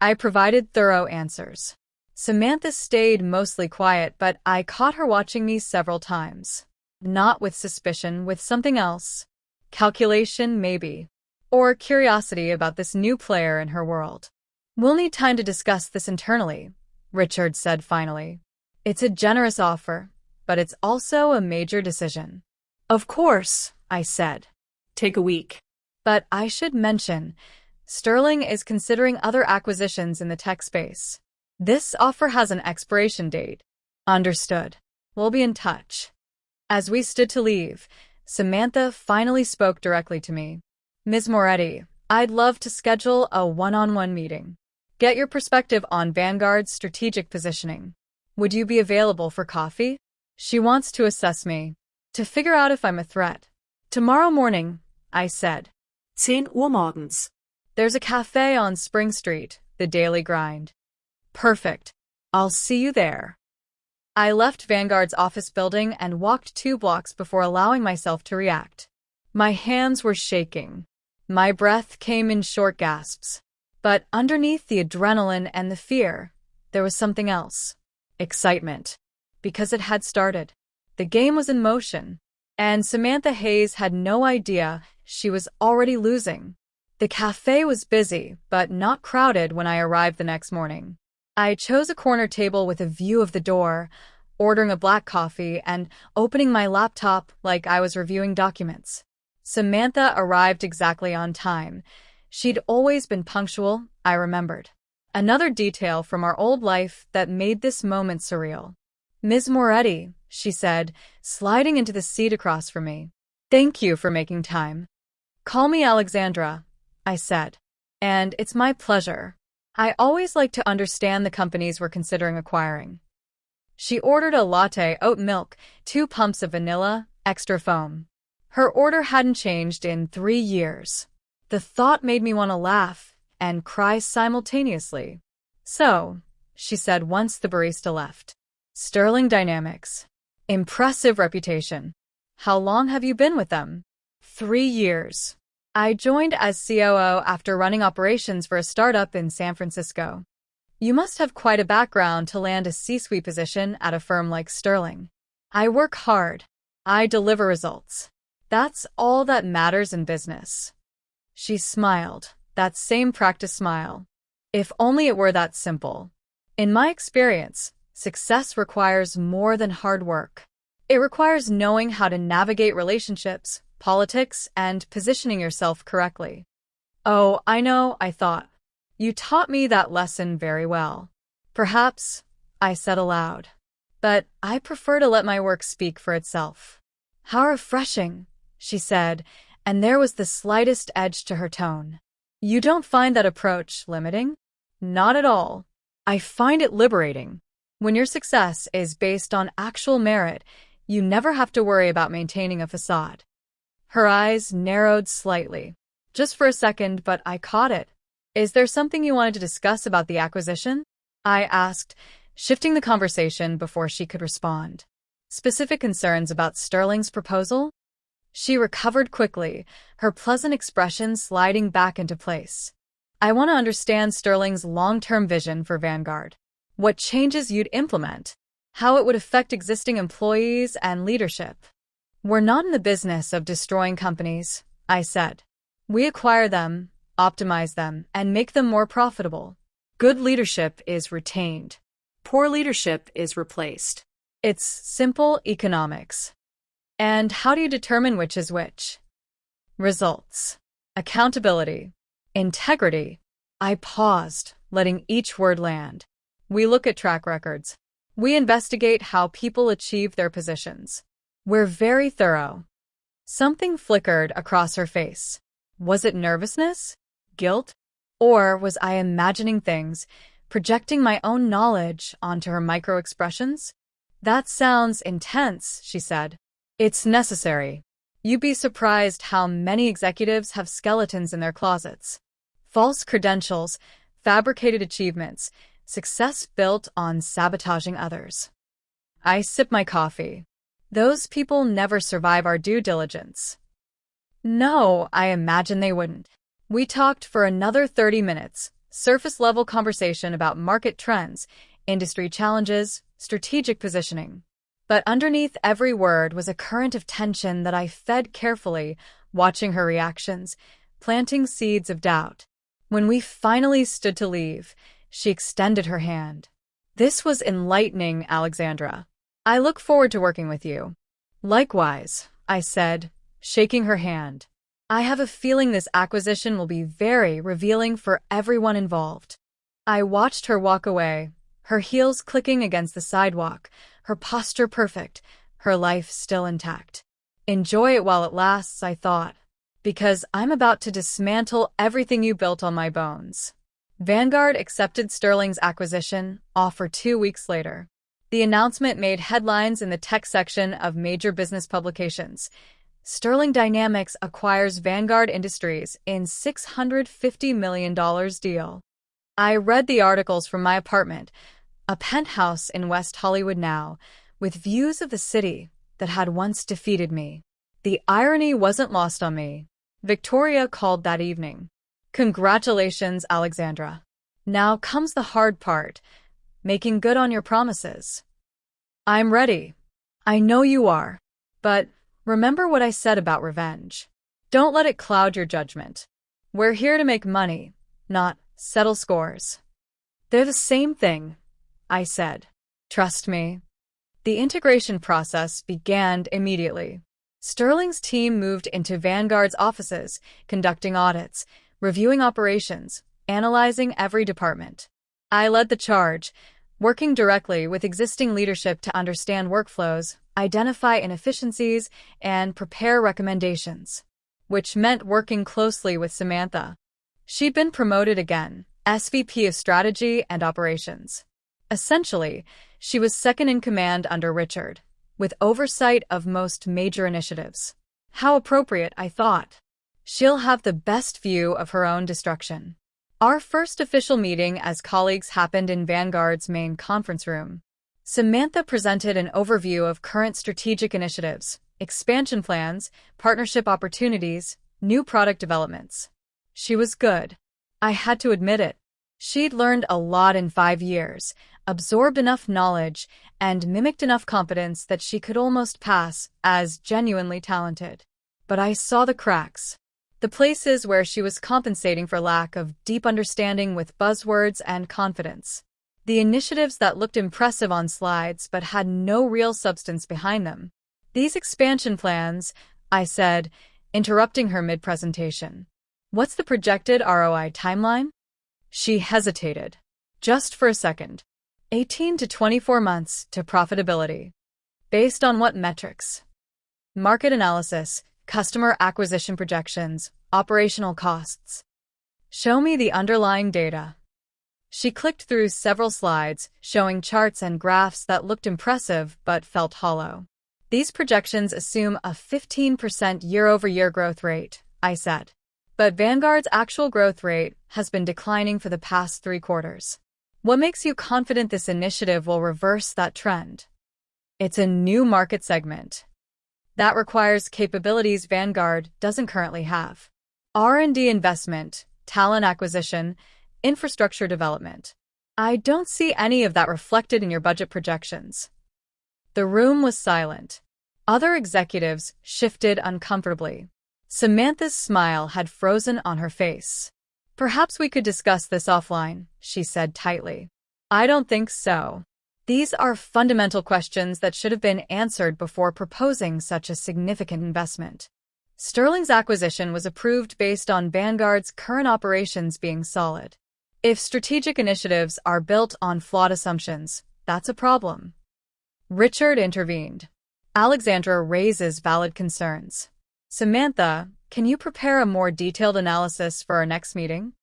I provided thorough answers. Samantha stayed mostly quiet, but I caught her watching me several times. Not with suspicion, with something else. Calculation, maybe. or curiosity about this new player in her world. "We'll need time to discuss this internally," Richard said finally. "It's a generous offer, but it's also a major decision." Of course, I said. Take a week. But I should mention, Sterling is considering other acquisitions in the tech space. This offer has an expiration date. Understood. We'll be in touch. As we stood to leave, Samantha finally spoke directly to me. "Ms. Moretti, I'd love to schedule a one-on-one meeting. Get your perspective on Vanguard's strategic positioning. Would you be available for coffee? She wants to assess me, to figure out if I'm a threat." "Tomorrow morning," I said. 10 Uhr morgens. "There's a cafe on Spring Street, the Daily Grind." "Perfect. I'll see you there." I left Vanguard's office building and walked 2 blocks before allowing myself to react. My hands were shaking. My breath came in short gasps. But underneath the adrenaline and the fear, there was something else. Excitement. Because it had started. The game was in motion. And Samantha Hayes had no idea she was already losing. The cafe was busy, but not crowded when I arrived the next morning. I chose a corner table with a view of the door, ordering a black coffee and opening my laptop like I was reviewing documents. Samantha arrived exactly on time. She'd always been punctual, I remembered. Another detail from our old life that made this moment surreal. "Ms. Moretti," she said, sliding into the seat across from me. "Thank you for making time." "Call me Alexandra," I said. "And it's my pleasure. I always like to understand the companies we're considering acquiring." She ordered a latte oat milk, 2 pumps of vanilla, extra foam. Her order hadn't changed in 3 years. The thought made me want to laugh and cry simultaneously. "So," she said once the barista left. "Sterling Dynamics. Impressive reputation. How long have you been with them?" 3 years. I joined as COO after running operations for a startup in San Francisco. "You must have quite a background to land a C-suite position at a firm like Sterling." "I work hard. I deliver results. That's all that matters in business." She smiled, that same practice smile. If only it were that simple. In my experience, success requires more than hard work. It requires knowing how to navigate relationships, politics, and positioning yourself correctly. "Oh, I know," I thought. "You taught me that lesson very well." "Perhaps," I said aloud. "But I prefer to let my work speak for itself." "How refreshing," she said, and there was the slightest edge to her tone. "You don't find that approach limiting?" "Not at all. I find it liberating. When your success is based on actual merit, you never have to worry about maintaining a facade." Her eyes narrowed slightly. Just for a second, but I caught it. "Is there something you wanted to discuss about the acquisition?" I asked, shifting the conversation before she could respond. "Specific concerns about Sterling's proposal?" She recovered quickly, her pleasant expression sliding back into place. "I want to understand Sterling's long-term vision for Vanguard. What changes you'd implement, how it would affect existing employees and leadership." "We're not in the business of destroying companies," I said. "We acquire them, optimize them, and make them more profitable. Good leadership is retained. Poor leadership is replaced." It's simple economics. And how do you determine which is which? Results. Accountability. Integrity. I paused, letting each word land. We look at track records. We investigate how people achieve their positions. We're very thorough. Something flickered across her face. Was it nervousness? Guilt? Or was I imagining things, projecting my own knowledge onto her micro-expressions? "That sounds intense," she said. "It's necessary. You'd be surprised how many executives have skeletons in their closets. False credentials, fabricated achievements, success built on sabotaging others." I sipped my coffee. "Those people never survive our due diligence." No, I imagine they wouldn't. We talked for another 30 minutes, surface-level conversation about market trends, industry challenges, strategic positioning. But underneath every word was a current of tension that I fed carefully, watching her reactions, planting seeds of doubt. When we finally stood to leave, she extended her hand. "This was enlightening, Alexandra. I look forward to working with you." "Likewise," I said, shaking her hand. "I have a feeling this acquisition will be very revealing for everyone involved." I watched her walk away, her heels clicking against the sidewalk, her posture perfect, her life still intact. "Enjoy it while it lasts," I thought, "because I'm about to dismantle everything you built on my bones." Vanguard accepted Sterling's acquisition offer 2 weeks later. The announcement made headlines in the tech section of major business publications. Sterling Dynamics acquires Vanguard Industries in $650 million deal. I read the articles from my apartment, a penthouse in West Hollywood now, with views of the city that had once defeated me. The irony wasn't lost on me. Victoria called that evening. "Congratulations, Alexandra. Now comes the hard part, making good on your promises." "I'm ready." "I know you are. But remember what I said about revenge. Don't let it cloud your judgment. We're here to make money, not settle scores." "They're the same thing," I said. "Trust me." The integration process began immediately. Sterling's team moved into Vanguard's offices, conducting audits, reviewing operations, analyzing every department. I led the charge, working directly with existing leadership to understand workflows, identify inefficiencies, and prepare recommendations, which meant working closely with Samantha. She'd been promoted again, SVP of Strategy and Operations. Essentially, she was second in command under Richard, with oversight of most major initiatives. How appropriate, I thought. She'll have the best view of her own destruction. Our first official meeting as colleagues happened in Vanguard's main conference room. Samantha presented an overview of current strategic initiatives, expansion plans, partnership opportunities, new product developments. She was good. I had to admit it. She'd learned a lot in 5 years, absorbed enough knowledge, and mimicked enough competence that she could almost pass as genuinely talented. But I saw the cracks. The places where she was compensating for lack of deep understanding with buzzwords and confidence. The initiatives that looked impressive on slides but had no real substance behind them. "These expansion plans," I said, interrupting her mid-presentation. "What's the projected ROI timeline?" She hesitated. Just for a second. 18 to 24 months to profitability. "Based on what metrics?" "Market analysis, customer acquisition projections, operational costs." "Show me the underlying data." She clicked through several slides, showing charts and graphs that looked impressive but felt hollow. "These projections assume a 15% year-over-year growth rate," I said. "But Vanguard's actual growth rate has been declining for the past 3 quarters. What makes you confident this initiative will reverse that trend?" "It's a new market segment. That requires capabilities Vanguard doesn't currently have. R&D investment, talent acquisition, infrastructure development. I don't see any of that reflected in your budget projections." The room was silent. Other executives shifted uncomfortably. Samantha's smile had frozen on her face. "Perhaps we could discuss this offline," she said tightly. "I don't think so. These are fundamental questions that should have been answered before proposing such a significant investment." Sterling's acquisition was approved based on Vanguard's current operations being solid. If strategic initiatives are built on flawed assumptions, that's a problem. Richard intervened. "Alexandra raises valid concerns. Samantha, can you prepare a more detailed analysis for our next meeting?"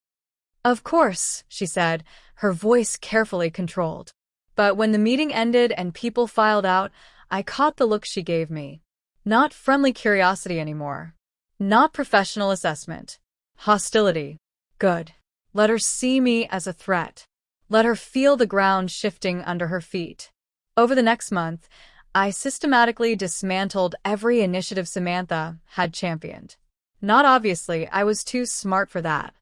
"Of course," she said, her voice carefully controlled. But when the meeting ended and people filed out, I caught the look she gave me. Not friendly curiosity anymore. Not professional assessment. Hostility. Good. Let her see me as a threat. Let her feel the ground shifting under her feet. Over the next month, I systematically dismantled every initiative Samantha had championed. Not obviously, I was too smart for that.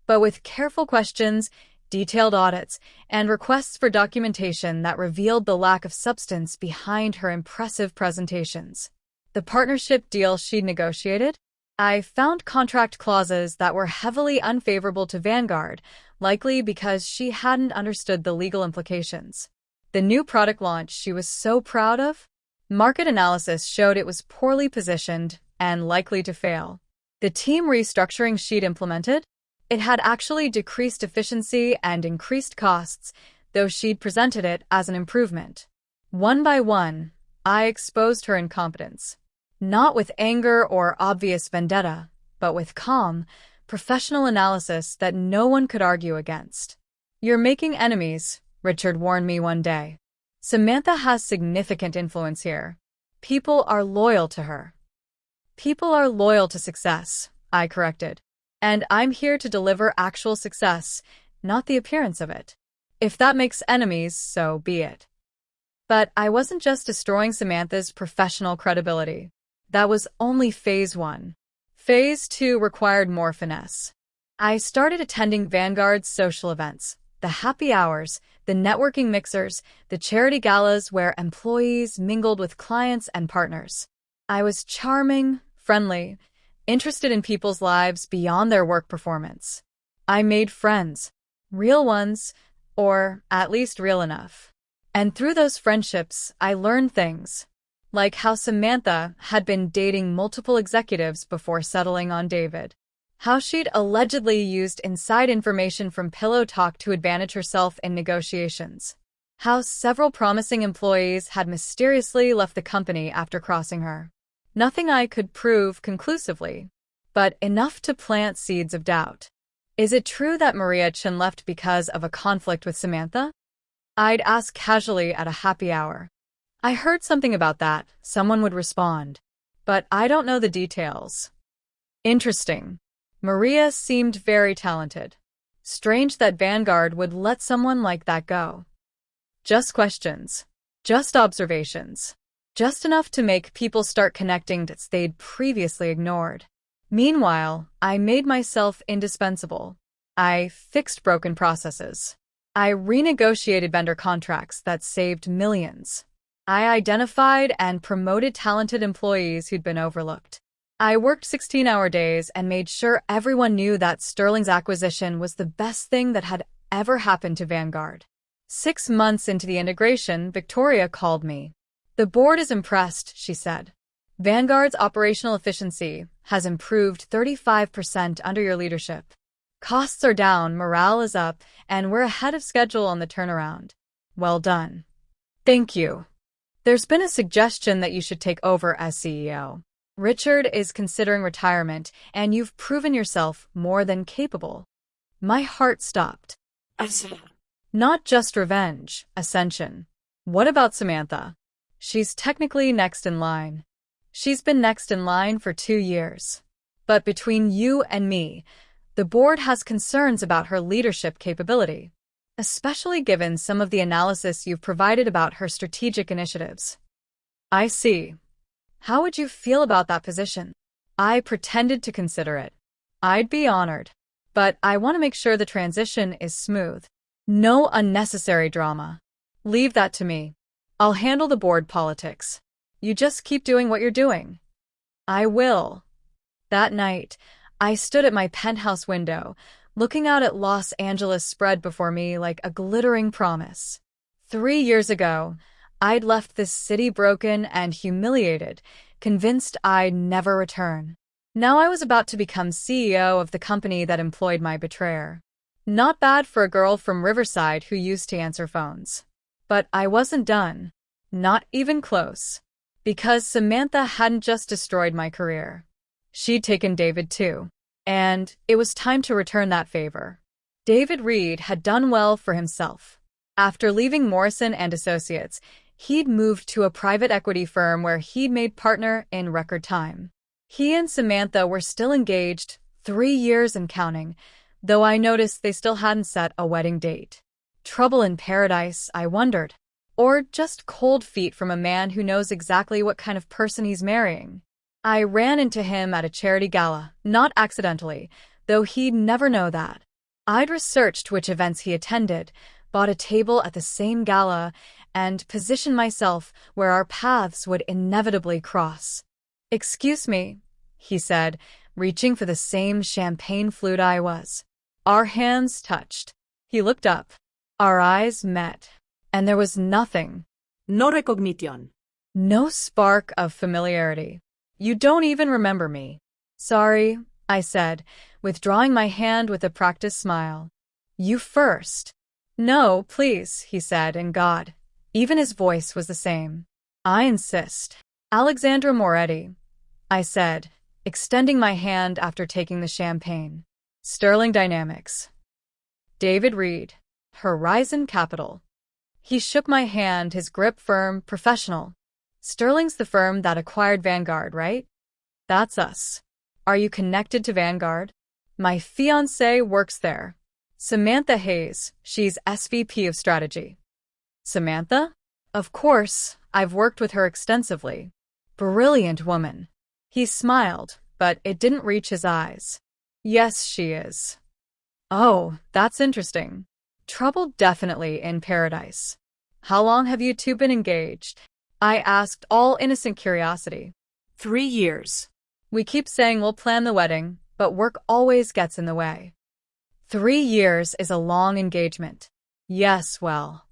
But with careful questions, detailed audits, and requests for documentation that revealed the lack of substance behind her impressive presentations. The partnership deal she'd negotiated? I found contract clauses that were heavily unfavorable to Vanguard, likely because she hadn't understood the legal implications. The new product launch she was so proud of? Market analysis showed it was poorly positioned and likely to fail. The team restructuring she'd implemented? It had actually decreased efficiency and increased costs, though she'd presented it as an improvement. One by one, I exposed her incompetence. Not with anger or obvious vendetta, but with calm, professional analysis that no one could argue against. "You're making enemies," Richard warned me one day. "Samantha has significant influence here. People are loyal to her." "People are loyal to success," I corrected. "And I'm here to deliver actual success, not the appearance of it. If that makes enemies, so be it." But I wasn't just destroying Samantha's professional credibility. That was only phase 1. Phase 2 required more finesse. I started attending Vanguard's social events, the happy hours, the networking mixers, the charity galas where employees mingled with clients and partners. I was charming, friendly, interested in people's lives beyond their work performance. I made friends, real ones, or at least real enough. And through those friendships, I learned things. Like how Samantha had been dating multiple executives before settling on David. How she'd allegedly used inside information from Pillow Talk to advantage herself in negotiations. How several promising employees had mysteriously left the company after crossing her. Nothing I could prove conclusively, but enough to plant seeds of doubt. Is it true that Maria Chen left because of a conflict with Samantha? I'd ask casually at a happy hour. "I heard something about that," someone would respond. "But I don't know the details." Interesting. Maria seemed very talented. Strange that Vanguard would let someone like that go. Just questions. Just observations. Just enough to make people start connecting dots they'd previously ignored. Meanwhile, I made myself indispensable. I fixed broken processes. I renegotiated vendor contracts that saved millions. I identified and promoted talented employees who'd been overlooked. I worked 16-hour days and made sure everyone knew that Sterling's acquisition was the best thing that had ever happened to Vanguard. 6 months into the integration, Victoria called me. "The board is impressed," she said. "Vanguard's operational efficiency has improved 35% under your leadership. Costs are down, morale is up, and we're ahead of schedule on the turnaround. Well done." "Thank you. There's been a suggestion that you should take over as CEO. Richard is considering retirement, and you've proven yourself more than capable." My heart stopped. Not just revenge, ascension. What about Samantha? She's technically next in line. She's been next in line for 2 years. But between you and me, the board has concerns about her leadership capability, especially given some of the analysis you've provided about her strategic initiatives. I see. How would you feel about that position? I pretended to consider it. I'd be honored. But I want to make sure the transition is smooth. No unnecessary drama. Leave that to me. I'll handle the board politics. You just keep doing what you're doing. I will. That night, I stood at my penthouse window, looking out at Los Angeles spread before me like a glittering promise. 3 years ago, I'd left this city broken and humiliated, convinced I'd never return. Now I was about to become CEO of the company that employed my betrayer. Not bad for a girl from Riverside who used to answer phones. But I wasn't done. Not even close. Because Samantha hadn't just destroyed my career. She'd taken David too. And it was time to return that favor. David Reed had done well for himself. After leaving Morrison and Associates, he'd moved to a private equity firm where he'd made partner in record time. He and Samantha were still engaged, 3 years and counting, though I noticed they still hadn't set a wedding date. Trouble in paradise, I wondered. Or just cold feet from a man who knows exactly what kind of person he's marrying. I ran into him at a charity gala, not accidentally, though he'd never know that. I'd researched which events he attended, bought a table at the same gala, and positioned myself where our paths would inevitably cross. "Excuse me," he said, reaching for the same champagne flute I was. Our hands touched. He looked up. Our eyes met. And there was nothing. No recognition. No spark of familiarity. You don't even remember me. Sorry, I said, withdrawing my hand with a practiced smile. You first. No, please, he said, and God. Even his voice was the same. I insist. Alexandra Moretti, I said, extending my hand after taking the champagne. Sterling Dynamics. David Reed. Horizon Capital. He shook my hand, his grip firm, professional. Sterling's the firm that acquired Vanguard, right? That's us. Are you connected to Vanguard? My fiancé works there. Samantha Hayes, she's SVP of Strategy. Samantha? Of course, I've worked with her extensively. Brilliant woman. He smiled, but it didn't reach his eyes. Yes, she is. Oh, that's interesting. Trouble definitely in paradise. How long have you two been engaged? I asked, all innocent curiosity. 3 years. We keep saying we'll plan the wedding, but work always gets in the way. 3 years is a long engagement. Yes, well.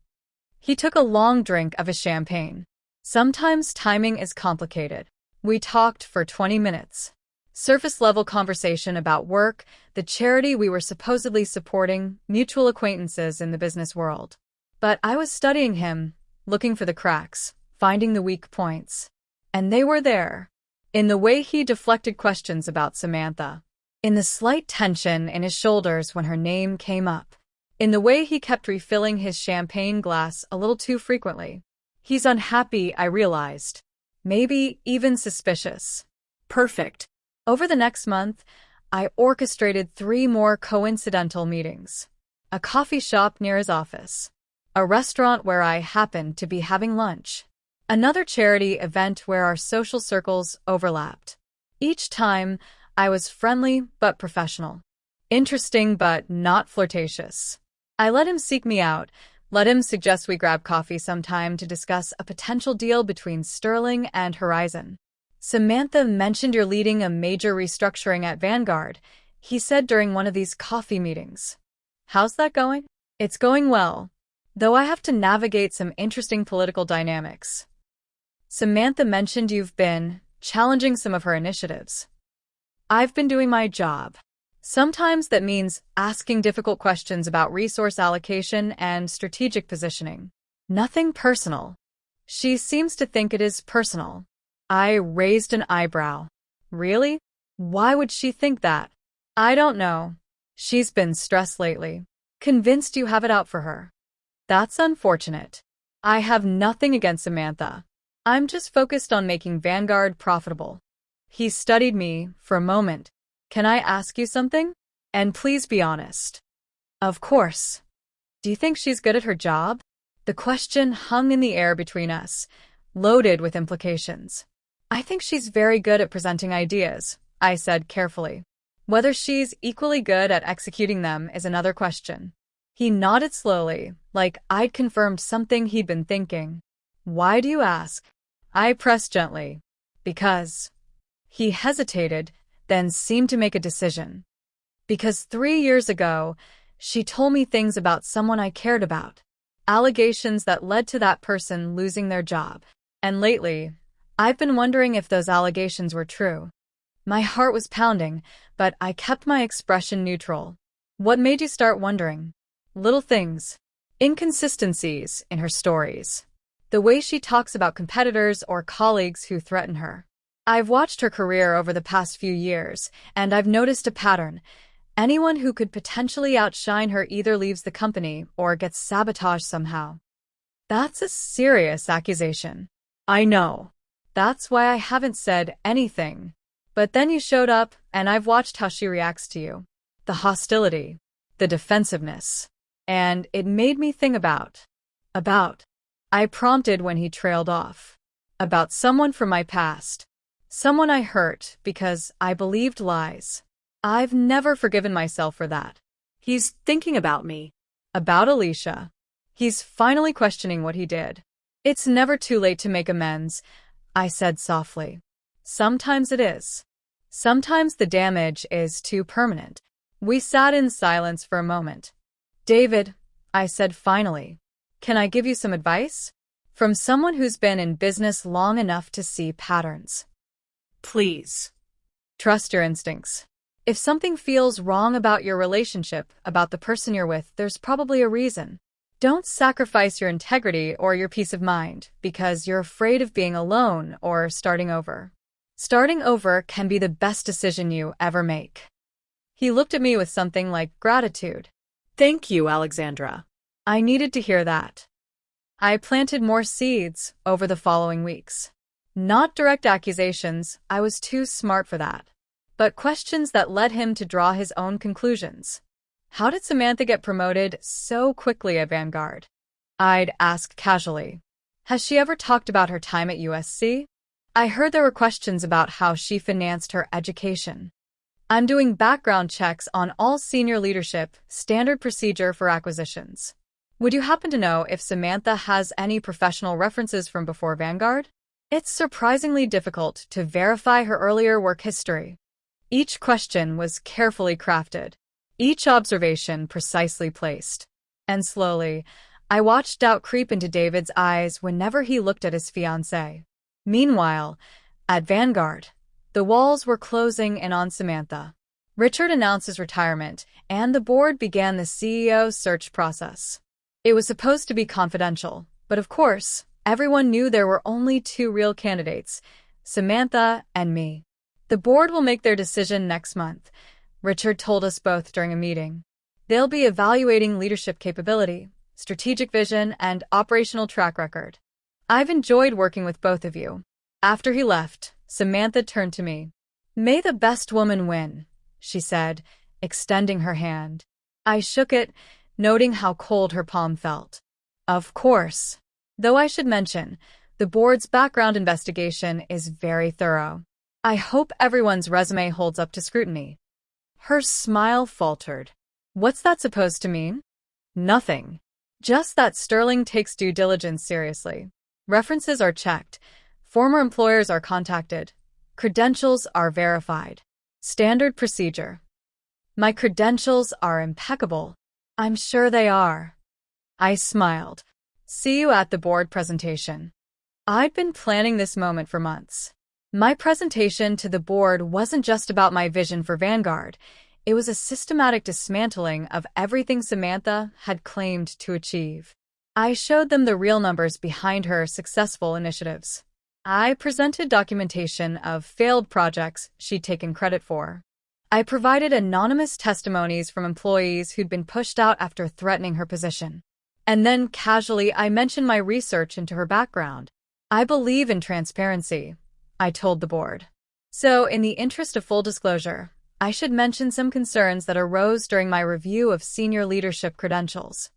He took a long drink of his champagne. Sometimes timing is complicated. We talked for 20 minutes. Surface-level conversation about work, the charity we were supposedly supporting, mutual acquaintances in the business world. But I was studying him, looking for the cracks, finding the weak points. And they were there. In the way he deflected questions about Samantha. In the slight tension in his shoulders when her name came up. In the way he kept refilling his champagne glass a little too frequently. He's unhappy, I realized. Maybe even suspicious. Perfect. Over the next month, I orchestrated 3 more coincidental meetings. A coffee shop near his office. A restaurant where I happened to be having lunch. Another charity event where our social circles overlapped. Each time, I was friendly but professional. Interesting but not flirtatious. I let him seek me out, let him suggest we grab coffee sometime to discuss a potential deal between Sterling and Horizon. Samantha mentioned you're leading a major restructuring at Vanguard, he said during one of these coffee meetings. How's that going? It's going well, though I have to navigate some interesting political dynamics. Samantha mentioned you've been challenging some of her initiatives. I've been doing my job. Sometimes that means asking difficult questions about resource allocation and strategic positioning. Nothing personal. She seems to think it is personal. I raised an eyebrow. Really? Why would she think that? I don't know. She's been stressed lately. Convinced you have it out for her. That's unfortunate. I have nothing against Samantha. I'm just focused on making Vanguard profitable. He studied me for a moment. Can I ask you something? And please be honest. Of course. Do you think she's good at her job? The question hung in the air between us, loaded with implications. I think she's very good at presenting ideas, I said carefully. Whether she's equally good at executing them is another question. He nodded slowly, like I'd confirmed something he'd been thinking. Why do you ask? I pressed gently. Because. He hesitated, then seemed to make a decision. Because 3 years ago, she told me things about someone I cared about. Allegations that led to that person losing their job. And lately, I've been wondering if those allegations were true. My heart was pounding, but I kept my expression neutral. What made you start wondering? Little things. Inconsistencies in her stories. The way she talks about competitors or colleagues who threaten her. I've watched her career over the past few years, and I've noticed a pattern. Anyone who could potentially outshine her either leaves the company or gets sabotaged somehow. That's a serious accusation. I know. That's why I haven't said anything. But then you showed up, and I've watched how she reacts to you. The hostility. The defensiveness. And it made me think about. I prompted when he trailed off. About someone from my past. Someone I hurt because I believed lies. I've never forgiven myself for that. He's thinking about me. About Alicia. He's finally questioning what he did. It's never too late to make amends, I said softly. Sometimes it is. Sometimes the damage is too permanent. We sat in silence for a moment. David, I said finally, can I give you some advice? From someone who's been in business long enough to see patterns. Please. Trust your instincts. If something feels wrong about your relationship, about the person you're with, there's probably a reason. Don't sacrifice your integrity or your peace of mind because you're afraid of being alone or starting over. Starting over can be the best decision you ever make. He looked at me with something like gratitude. Thank you, Alexandra. I needed to hear that. I planted more seeds over the following weeks. Not direct accusations, I was too smart for that, but questions that led him to draw his own conclusions. How did Samantha get promoted so quickly at Vanguard? I'd ask casually. Has she ever talked about her time at USC? I heard there were questions about how she financed her education. I'm doing background checks on all senior leadership, standard procedure for acquisitions. Would you happen to know if Samantha has any professional references from before Vanguard? It's surprisingly difficult to verify her earlier work history. Each question was carefully crafted, each observation precisely placed. And slowly, I watched doubt creep into David's eyes whenever he looked at his fiancée. Meanwhile, at Vanguard, the walls were closing in on Samantha. Richard announced his retirement, and the board began the CEO search process. It was supposed to be confidential, but of course, everyone knew there were only two real candidates, Samantha and me. The board will make their decision next month, Richard told us both during a meeting. They'll be evaluating leadership capability, strategic vision, and operational track record. I've enjoyed working with both of you. After he left, Samantha turned to me. May the best woman win, she said, extending her hand. I shook it, noting how cold her palm felt. Of course. Though I should mention, the board's background investigation is very thorough. I hope everyone's resume holds up to scrutiny. Her smile faltered. What's that supposed to mean? Nothing. Just that Sterling takes due diligence seriously. References are checked. Former employers are contacted. Credentials are verified. Standard procedure. My credentials are impeccable. I'm sure they are. I smiled. See you at the board presentation. I'd been planning this moment for months. My presentation to the board wasn't just about my vision for Vanguard. It was a systematic dismantling of everything Samantha had claimed to achieve. I showed them the real numbers behind her successful initiatives. I presented documentation of failed projects she'd taken credit for. I provided anonymous testimonies from employees who'd been pushed out after threatening her position. And then, casually, I mentioned my research into her background. I believe in transparency, I told the board. So, in the interest of full disclosure, I should mention some concerns that arose during my review of senior leadership credentials.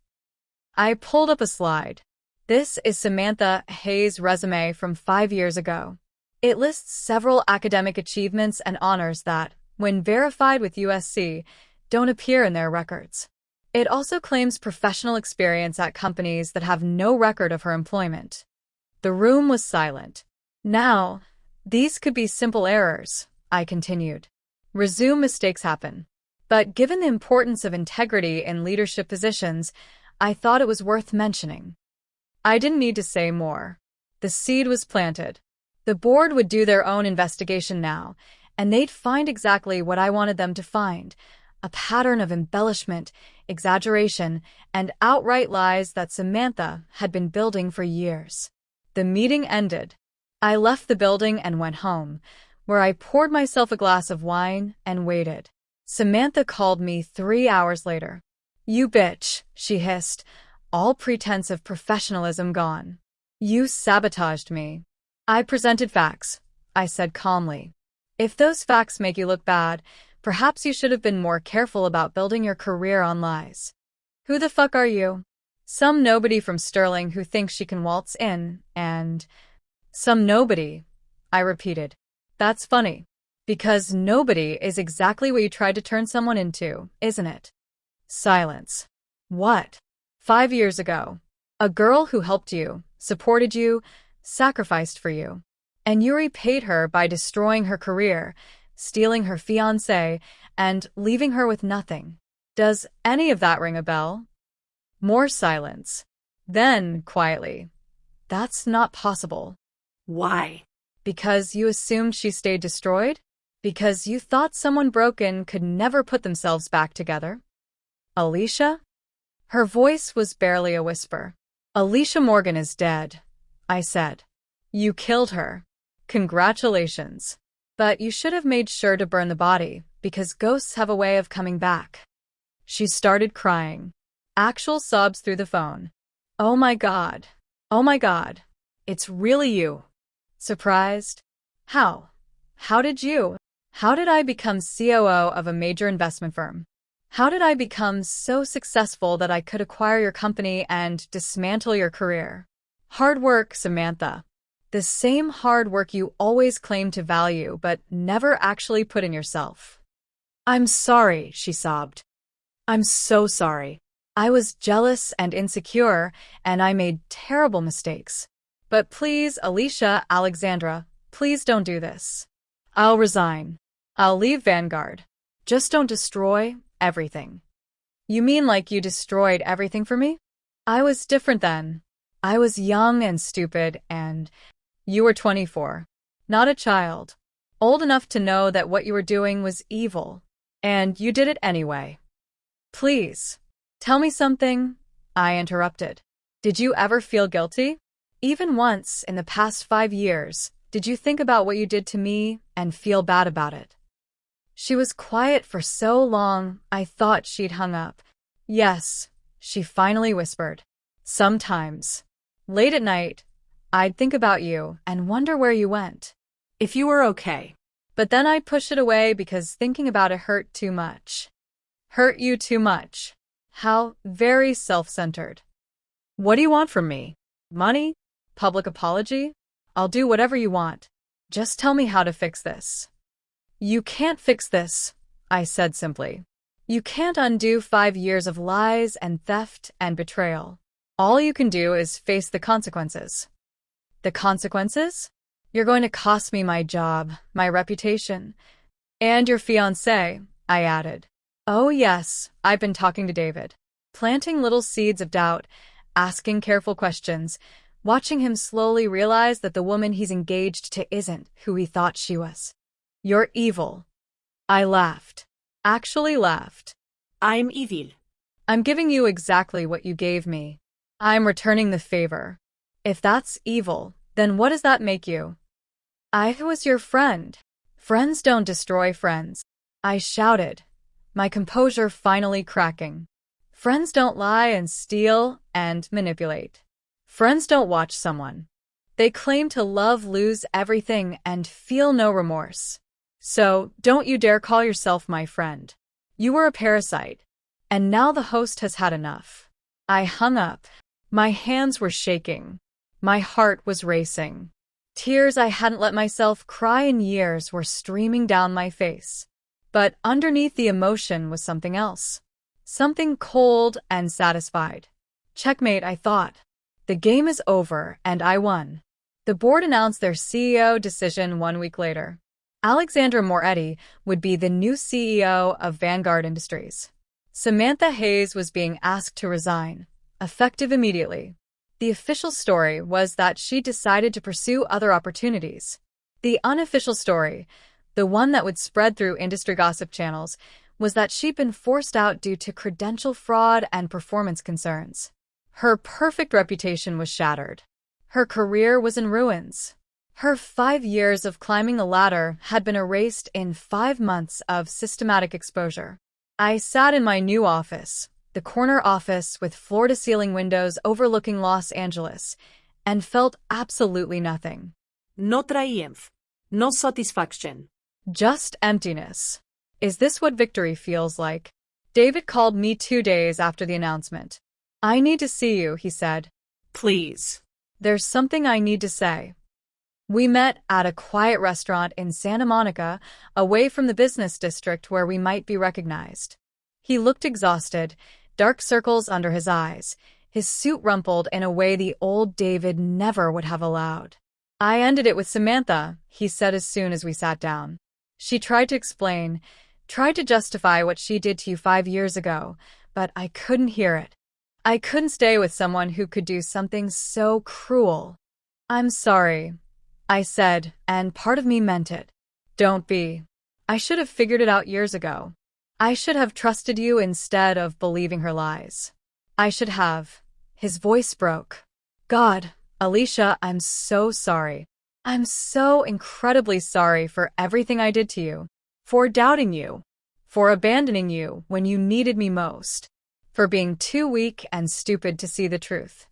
I pulled up a slide. This is Samantha Hayes' resume from 5 years ago. It lists several academic achievements and honors that, when verified with USC, don't appear in their records. It also claims professional experience at companies that have no record of her employment. The room was silent. Now, these could be simple errors, I continued. Resume mistakes happen. But given the importance of integrity in leadership positions, I thought it was worth mentioning. I didn't need to say more. The seed was planted. The board would do their own investigation now, and they'd find exactly what I wanted them to find, a pattern of embellishment, exaggeration, and outright lies that Samantha had been building for years. The meeting ended. I left the building and went home, where I poured myself a glass of wine and waited. Samantha called me 3 hours later. You bitch, she hissed, all pretense of professionalism gone. You sabotaged me. I presented facts, I said calmly. If those facts make you look bad, perhaps you should have been more careful about building your career on lies. Who the fuck are you? Some nobody from Sterling who thinks she can waltz in, and... Some nobody, I repeated. That's funny. Because nobody is exactly what you tried to turn someone into, isn't it? Silence. What? 5 years ago. A girl who helped you, supported you, sacrificed for you. And you repaid her by destroying her career, stealing her fiancé, and leaving her with nothing. Does any of that ring a bell? More silence. Then, quietly, that's not possible. Why? Because you assumed she stayed destroyed? Because you thought someone broken could never put themselves back together? Alicia? Her voice was barely a whisper. Alicia Morgan is dead, I said. You killed her. Congratulations. But you should have made sure to burn the body, because ghosts have a way of coming back. She started crying. Actual sobs through the phone. Oh my God. Oh my God. It's really you. Surprised? How? How did you? How did I become COO of a major investment firm? How did I become so successful that I could acquire your company and dismantle your career? Hard work, Samantha. The same hard work you always claim to value but never actually put in yourself. I'm sorry, she sobbed. I'm so sorry. I was jealous and insecure, and I made terrible mistakes. But please, Alicia, Alexandra, please don't do this. I'll resign. I'll leave Vanguard. Just don't destroy everything. You mean like you destroyed everything for me? I was different then. I was young and stupid, and you were 24. Not a child. Old enough to know that what you were doing was evil. And you did it anyway. Please, tell me something, I interrupted. Did you ever feel guilty? Even once in the past 5 years, did you think about what you did to me and feel bad about it? She was quiet for so long, I thought she'd hung up. Yes, she finally whispered. Sometimes. Late at night, I'd think about you and wonder where you went. If you were okay. But then I'd push it away because thinking about it hurt too much. Hurt you too much. How very self-centered. What do you want from me? Money? Public apology? I'll do whatever you want. Just tell me how to fix this. You can't fix this, I said simply. You can't undo 5 years of lies and theft and betrayal. All you can do is face the consequences. The consequences? You're going to cost me my job, my reputation, and your fiancé, I added. Oh yes, I've been talking to David, planting little seeds of doubt, asking careful questions, watching him slowly realize that the woman he's engaged to isn't who he thought she was. You're evil. I laughed. Actually laughed. I'm evil. I'm giving you exactly what you gave me. I'm returning the favor. If that's evil, then what does that make you? I was your friend. Friends don't destroy friends. I shouted, my composure finally cracking. Friends don't lie and steal and manipulate. Friends don't watch someone. They claim to love, lose everything, and feel no remorse. So, don't you dare call yourself my friend. You were a parasite. And now the host has had enough. I hung up. My hands were shaking. My heart was racing. Tears I hadn't let myself cry in years were streaming down my face. But underneath the emotion was something else. Something cold and satisfied. Checkmate, I thought. The game is over, and I won. The board announced their CEO decision 1 week later. Alexandra Moretti would be the new CEO of Vanguard Industries. Samantha Hayes was being asked to resign, effective immediately. The official story was that she decided to pursue other opportunities. The unofficial story, the one that would spread through industry gossip channels, was that she'd been forced out due to credential fraud and performance concerns. Her perfect reputation was shattered. Her career was in ruins. Her 5 years of climbing the ladder had been erased in 5 months of systematic exposure. I sat in my new office, the corner office with floor-to-ceiling windows overlooking Los Angeles, and felt absolutely nothing. No triumph. No satisfaction. Just emptiness. Is this what victory feels like? David called me 2 days after the announcement. I need to see you, he said. Please. There's something I need to say. We met at a quiet restaurant in Santa Monica, away from the business district where we might be recognized. He looked exhausted, dark circles under his eyes, his suit rumpled in a way the old David never would have allowed. I ended it with Samantha, he said as soon as we sat down. She tried to explain, tried to justify what she did to you 5 years ago, but I couldn't hear it. I couldn't stay with someone who could do something so cruel. I'm sorry, I said, and part of me meant it. Don't be. I should have figured it out years ago. I should have trusted you instead of believing her lies. I should have. His voice broke. God, Alicia, I'm so sorry. I'm so incredibly sorry for everything I did to you. For doubting you. For abandoning you when you needed me most. For being too weak and stupid to see the truth.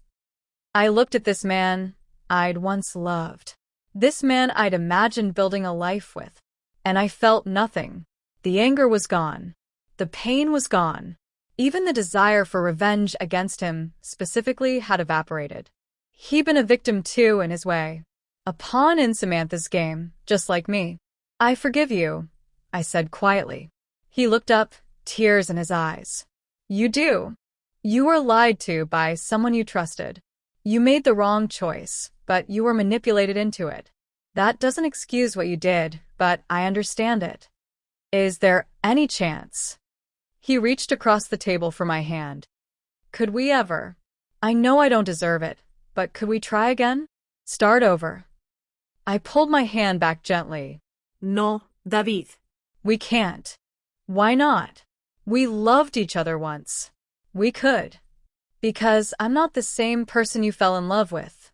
I looked at this man I'd once loved. This man I'd imagined building a life with. And I felt nothing. The anger was gone. The pain was gone. Even the desire for revenge against him specifically had evaporated. He'd been a victim too in his way. A pawn in Samantha's game, just like me. I forgive you, I said quietly. He looked up, tears in his eyes. You do. You were lied to by someone you trusted. You made the wrong choice, but you were manipulated into it. That doesn't excuse what you did, but I understand it. Is there any chance? He reached across the table for my hand. Could we ever? I know I don't deserve it, but could we try again? Start over. I pulled my hand back gently. No, David. We can't. Why not? We loved each other once. We could. Because I'm not the same person you fell in love with,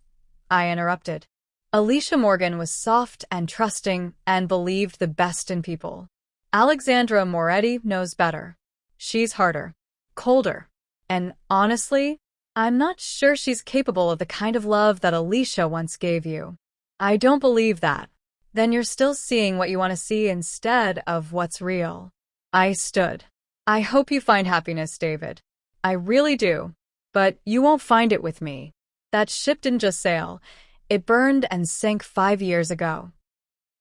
I interrupted. Alicia Morgan was soft and trusting and believed the best in people. Alexandra Moretti knows better. She's harder, colder, and honestly, I'm not sure she's capable of the kind of love that Alicia once gave you. I don't believe that. Then you're still seeing what you want to see instead of what's real. I stood. I hope you find happiness, David. I really do. But you won't find it with me. That ship didn't just sail. It burned and sank 5 years ago.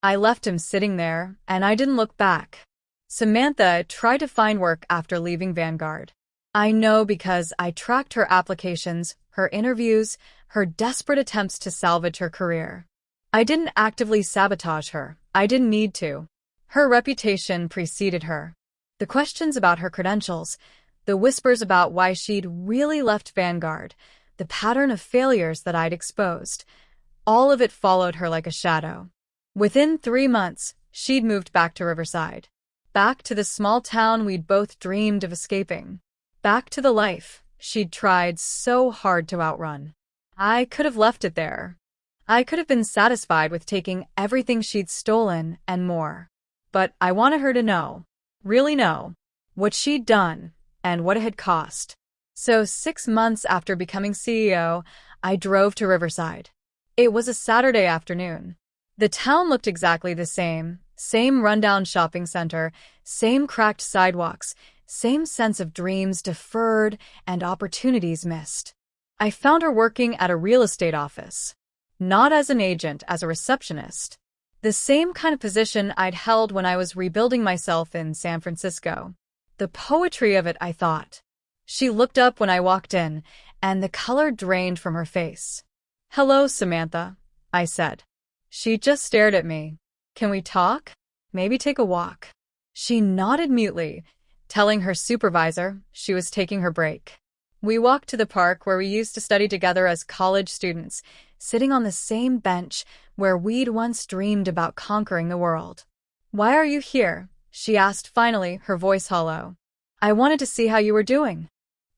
I left him sitting there, and I didn't look back. Samantha tried to find work after leaving Vanguard. I know because I tracked her applications, her interviews, her desperate attempts to salvage her career. I didn't actively sabotage her. I didn't need to. Her reputation preceded her. The questions about her credentials, the whispers about why she'd really left Vanguard, the pattern of failures that I'd exposed, all of it followed her like a shadow. Within 3 months, she'd moved back to Riverside. Back to the small town we'd both dreamed of escaping. Back to the life she'd tried so hard to outrun. I could have left it there. I could have been satisfied with taking everything she'd stolen and more. But I wanted her to know, really know, what she'd done and what it had cost. So 6 months after becoming CEO, I drove to Riverside. It was a Saturday afternoon. The town looked exactly the same rundown shopping center, same cracked sidewalks, same sense of dreams deferred and opportunities missed. I found her working at a real estate office. Not as an agent, as a receptionist. The same kind of position I'd held when I was rebuilding myself in San Francisco. The poetry of it, I thought. She looked up when I walked in, and the color drained from her face. Hello, Samantha, I said. She just stared at me. Can we talk? Maybe take a walk. She nodded mutely, telling her supervisor she was taking her break. We walked to the park where we used to study together as college students, sitting on the same bench where we'd once dreamed about conquering the world. Why are you here? She asked finally, her voice hollow. I wanted to see how you were doing.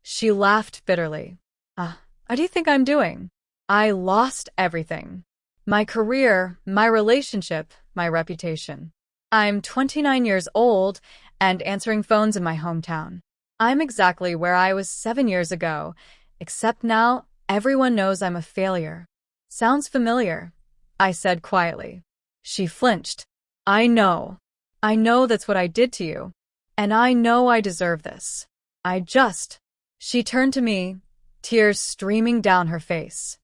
She laughed bitterly. How do you think I'm doing? I lost everything. My career, my relationship, my reputation. I'm 29 years old and answering phones in my hometown. I'm exactly where I was 7 years ago, except now everyone knows I'm a failure. Sounds familiar, I said quietly. She flinched. I know that's what I did to you. And I know I deserve this. She turned to me, tears streaming down her face.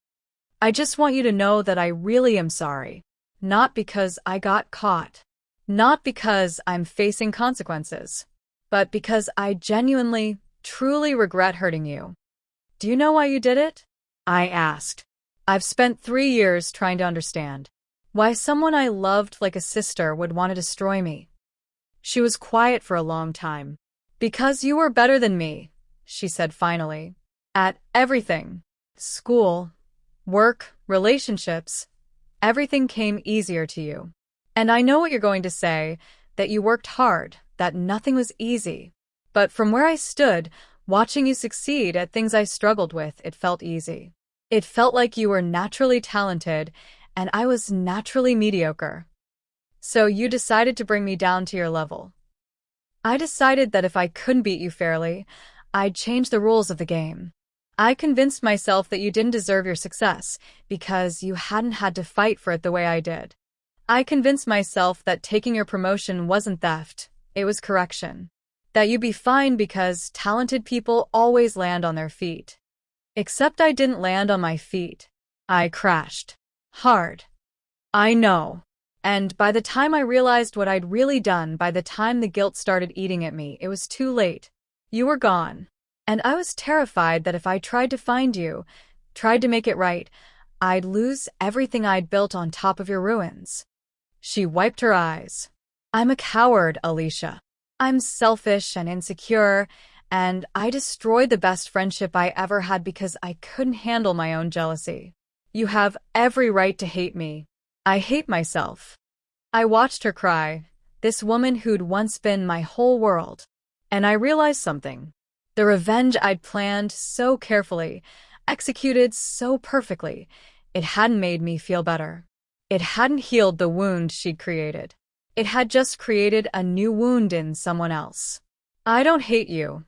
I just want you to know that I really am sorry. Not because I got caught. Not because I'm facing consequences. But because I genuinely, truly regret hurting you. Do you know why you did it? I asked. I've spent 3 years trying to understand. Why someone I loved like a sister would want to destroy me. She was quiet for a long time. Because you were better than me, she said finally. At everything. School, work, relationships. Everything came easier to you. And I know what you're going to say, that you worked hard, that nothing was easy. But from where I stood, watching you succeed at things I struggled with, it felt easy. It felt like you were naturally talented, and I was naturally mediocre. So you decided to bring me down to your level. I decided that if I couldn't beat you fairly, I'd change the rules of the game. I convinced myself that you didn't deserve your success because you hadn't had to fight for it the way I did. I convinced myself that taking your promotion wasn't theft, it was correction. That you'd be fine because talented people always land on their feet. Except I didn't land on my feet. I crashed. Hard. I know. And by the time I realized what I'd really done, by the time the guilt started eating at me, it was too late. You were gone. And I was terrified that if I tried to find you, tried to make it right, I'd lose everything I'd built on top of your ruins. She wiped her eyes. I'm a coward, Alicia. I'm selfish and insecure, and I destroyed the best friendship I ever had because I couldn't handle my own jealousy. You have every right to hate me. I hate myself. I watched her cry, this woman who'd once been my whole world. And I realized something. The revenge I'd planned so carefully, executed so perfectly, it hadn't made me feel better. It hadn't healed the wound she'd created. It had just created a new wound in someone else. I don't hate you,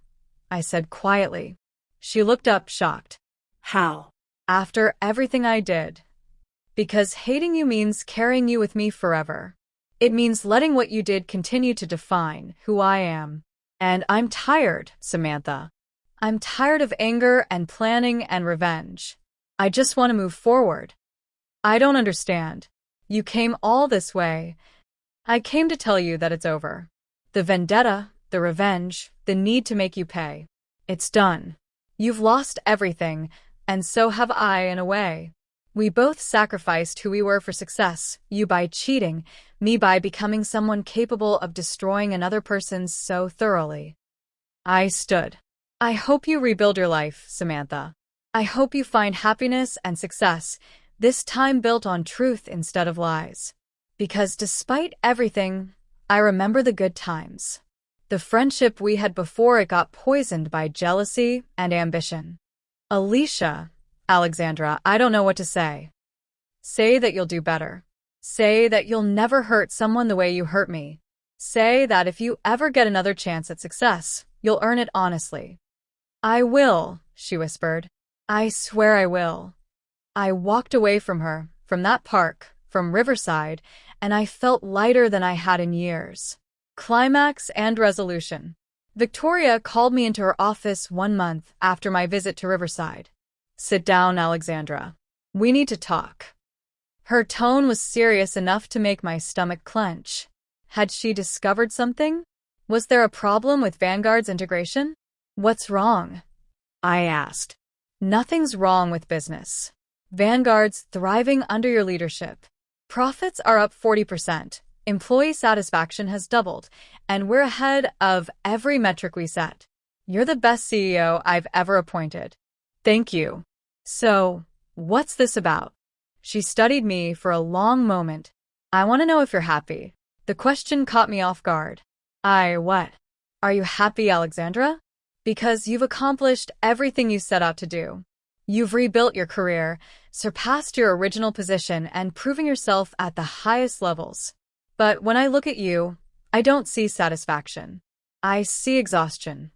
I said quietly. She looked up, shocked. How? After everything I did. Because hating you means carrying you with me forever. It means letting what you did continue to define who I am. And I'm tired, Samantha. I'm tired of anger and planning and revenge. I just want to move forward. I don't understand. You came all this way. I came to tell you that it's over. The vendetta, the revenge, the need to make you pay. It's done. You've lost everything, and so have I in a way. We both sacrificed who we were for success, you by cheating, me by becoming someone capable of destroying another person so thoroughly. I stood. I hope you rebuild your life, Samantha. I hope you find happiness and success, this time built on truth instead of lies. Because despite everything, I remember the good times. The friendship we had before it got poisoned by jealousy and ambition. Alicia, Alexandra, I don't know what to say. Say that you'll do better. Say that you'll never hurt someone the way you hurt me. Say that if you ever get another chance at success, you'll earn it honestly. I will, she whispered. I swear I will. I walked away from her, from that park, from Riverside, and I felt lighter than I had in years. Climax and resolution. Victoria called me into her office 1 month after my visit to Riverside. Sit down, Alexandra. We need to talk. Her tone was serious enough to make my stomach clench. Had she discovered something? Was there a problem with Vanguard's integration? What's wrong? I asked. Nothing's wrong with business. Vanguard's thriving under your leadership. Profits are up 40%, employee satisfaction has doubled, and we're ahead of every metric we set. You're the best CEO I've ever appointed. Thank you. So, what's this about? She studied me for a long moment. I want to know if you're happy. The question caught me off guard. What? Are you happy, Alexandra? Because you've accomplished everything you set out to do. You've rebuilt your career, surpassed your original position, and proven yourself at the highest levels. But when I look at you, I don't see satisfaction. I see exhaustion.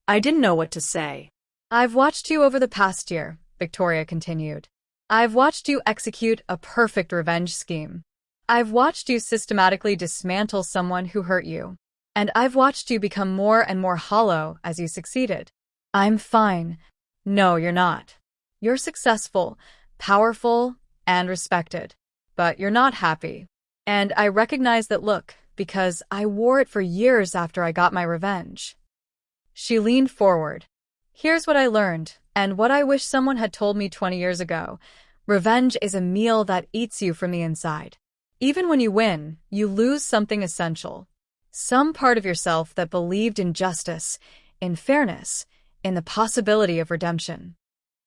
I didn't know what to say. I've watched you over the past year, Victoria continued. I've watched you execute a perfect revenge scheme. I've watched you systematically dismantle someone who hurt you. And I've watched you become more and more hollow as you succeeded. I'm fine. No, you're not. You're successful, powerful, and respected. But you're not happy. And I recognize that look, because I wore it for years after I got my revenge. She leaned forward. Here's what I learned, and what I wish someone had told me 20 years ago. Revenge is a meal that eats you from the inside. Even when you win, you lose something essential. Some part of yourself that believed in justice, in fairness, in the possibility of redemption.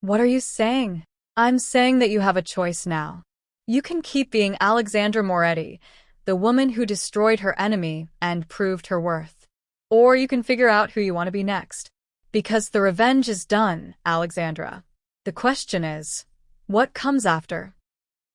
What are you saying? I'm saying that you have a choice now. You can keep being Alexandra Moretti, the woman who destroyed her enemy and proved her worth. Or you can figure out who you want to be next. Because the revenge is done, Alexandra. The question is, what comes after?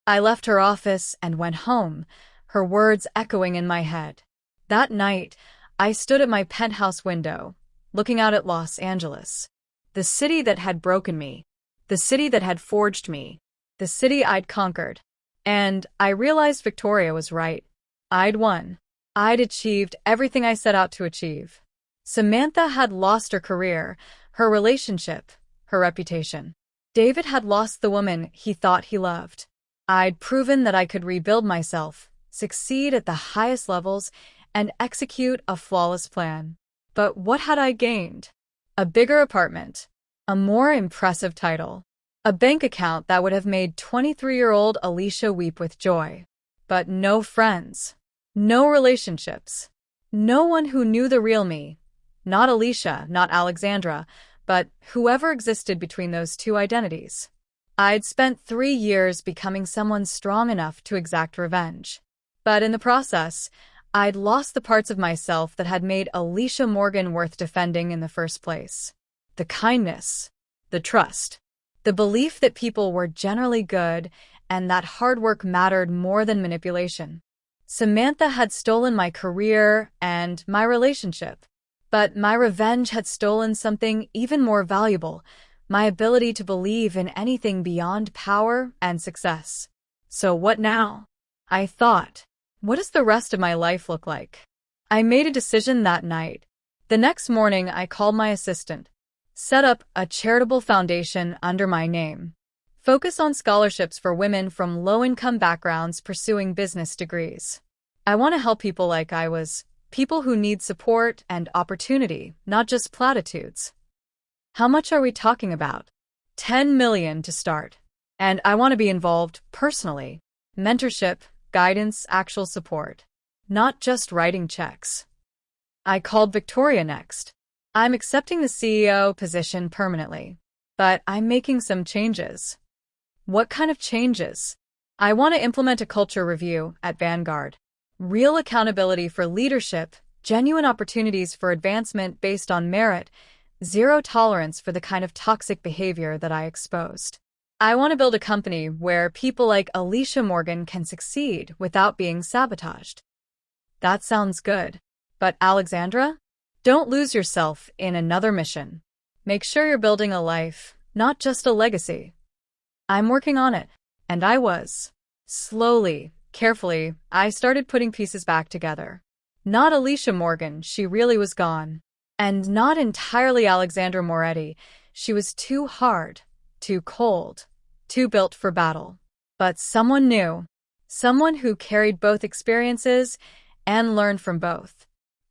I left her office and went home, her words echoing in my head. That night, I stood at my penthouse window, looking out at Los Angeles. The city that had broken me. The city that had forged me. The city I'd conquered. And I realized Victoria was right. I'd won. I'd achieved everything I set out to achieve. Samantha had lost her career, her relationship, her reputation. David had lost the woman he thought he loved. I'd proven that I could rebuild myself, succeed at the highest levels, and execute a flawless plan. But what had I gained? A bigger apartment, a more impressive title, a bank account that would have made 23-year-old Alicia weep with joy. But no friends, no relationships, no one who knew the real me. Not Alicia, not Alexandra, but whoever existed between those two identities. I'd spent 3 years becoming someone strong enough to exact revenge. But in the process, I'd lost the parts of myself that had made Alicia Morgan worth defending in the first place. The kindness, the trust, the belief that people were generally good and that hard work mattered more than manipulation. Samantha had stolen my career and my relationship. But my revenge had stolen something even more valuable, my ability to believe in anything beyond power and success. So what now? I thought, what does the rest of my life look like? I made a decision that night. The next morning, I called my assistant, set up a charitable foundation under my name, focus on scholarships for women from low-income backgrounds pursuing business degrees. I want to help people like I was. People who need support and opportunity, not just platitudes. How much are we talking about? 10 million to start. And I want to be involved personally. Mentorship, guidance, actual support. Not just writing checks. I called Victoria next. I'm accepting the CEO position permanently. But I'm making some changes. What kind of changes? I want to implement a culture review at Vanguard. Real accountability for leadership, genuine opportunities for advancement based on merit, zero tolerance for the kind of toxic behavior that I exposed. I want to build a company where people like Alicia Morgan can succeed without being sabotaged. That sounds good. But Alexandra, don't lose yourself in another mission. Make sure you're building a life, not just a legacy. I'm working on it, and I was. Slowly, carefully, I started putting pieces back together. Not Alicia Morgan, she really was gone. And not entirely Alexandra Moretti, she was too hard, too cold, too built for battle. But someone new, someone who carried both experiences and learned from both.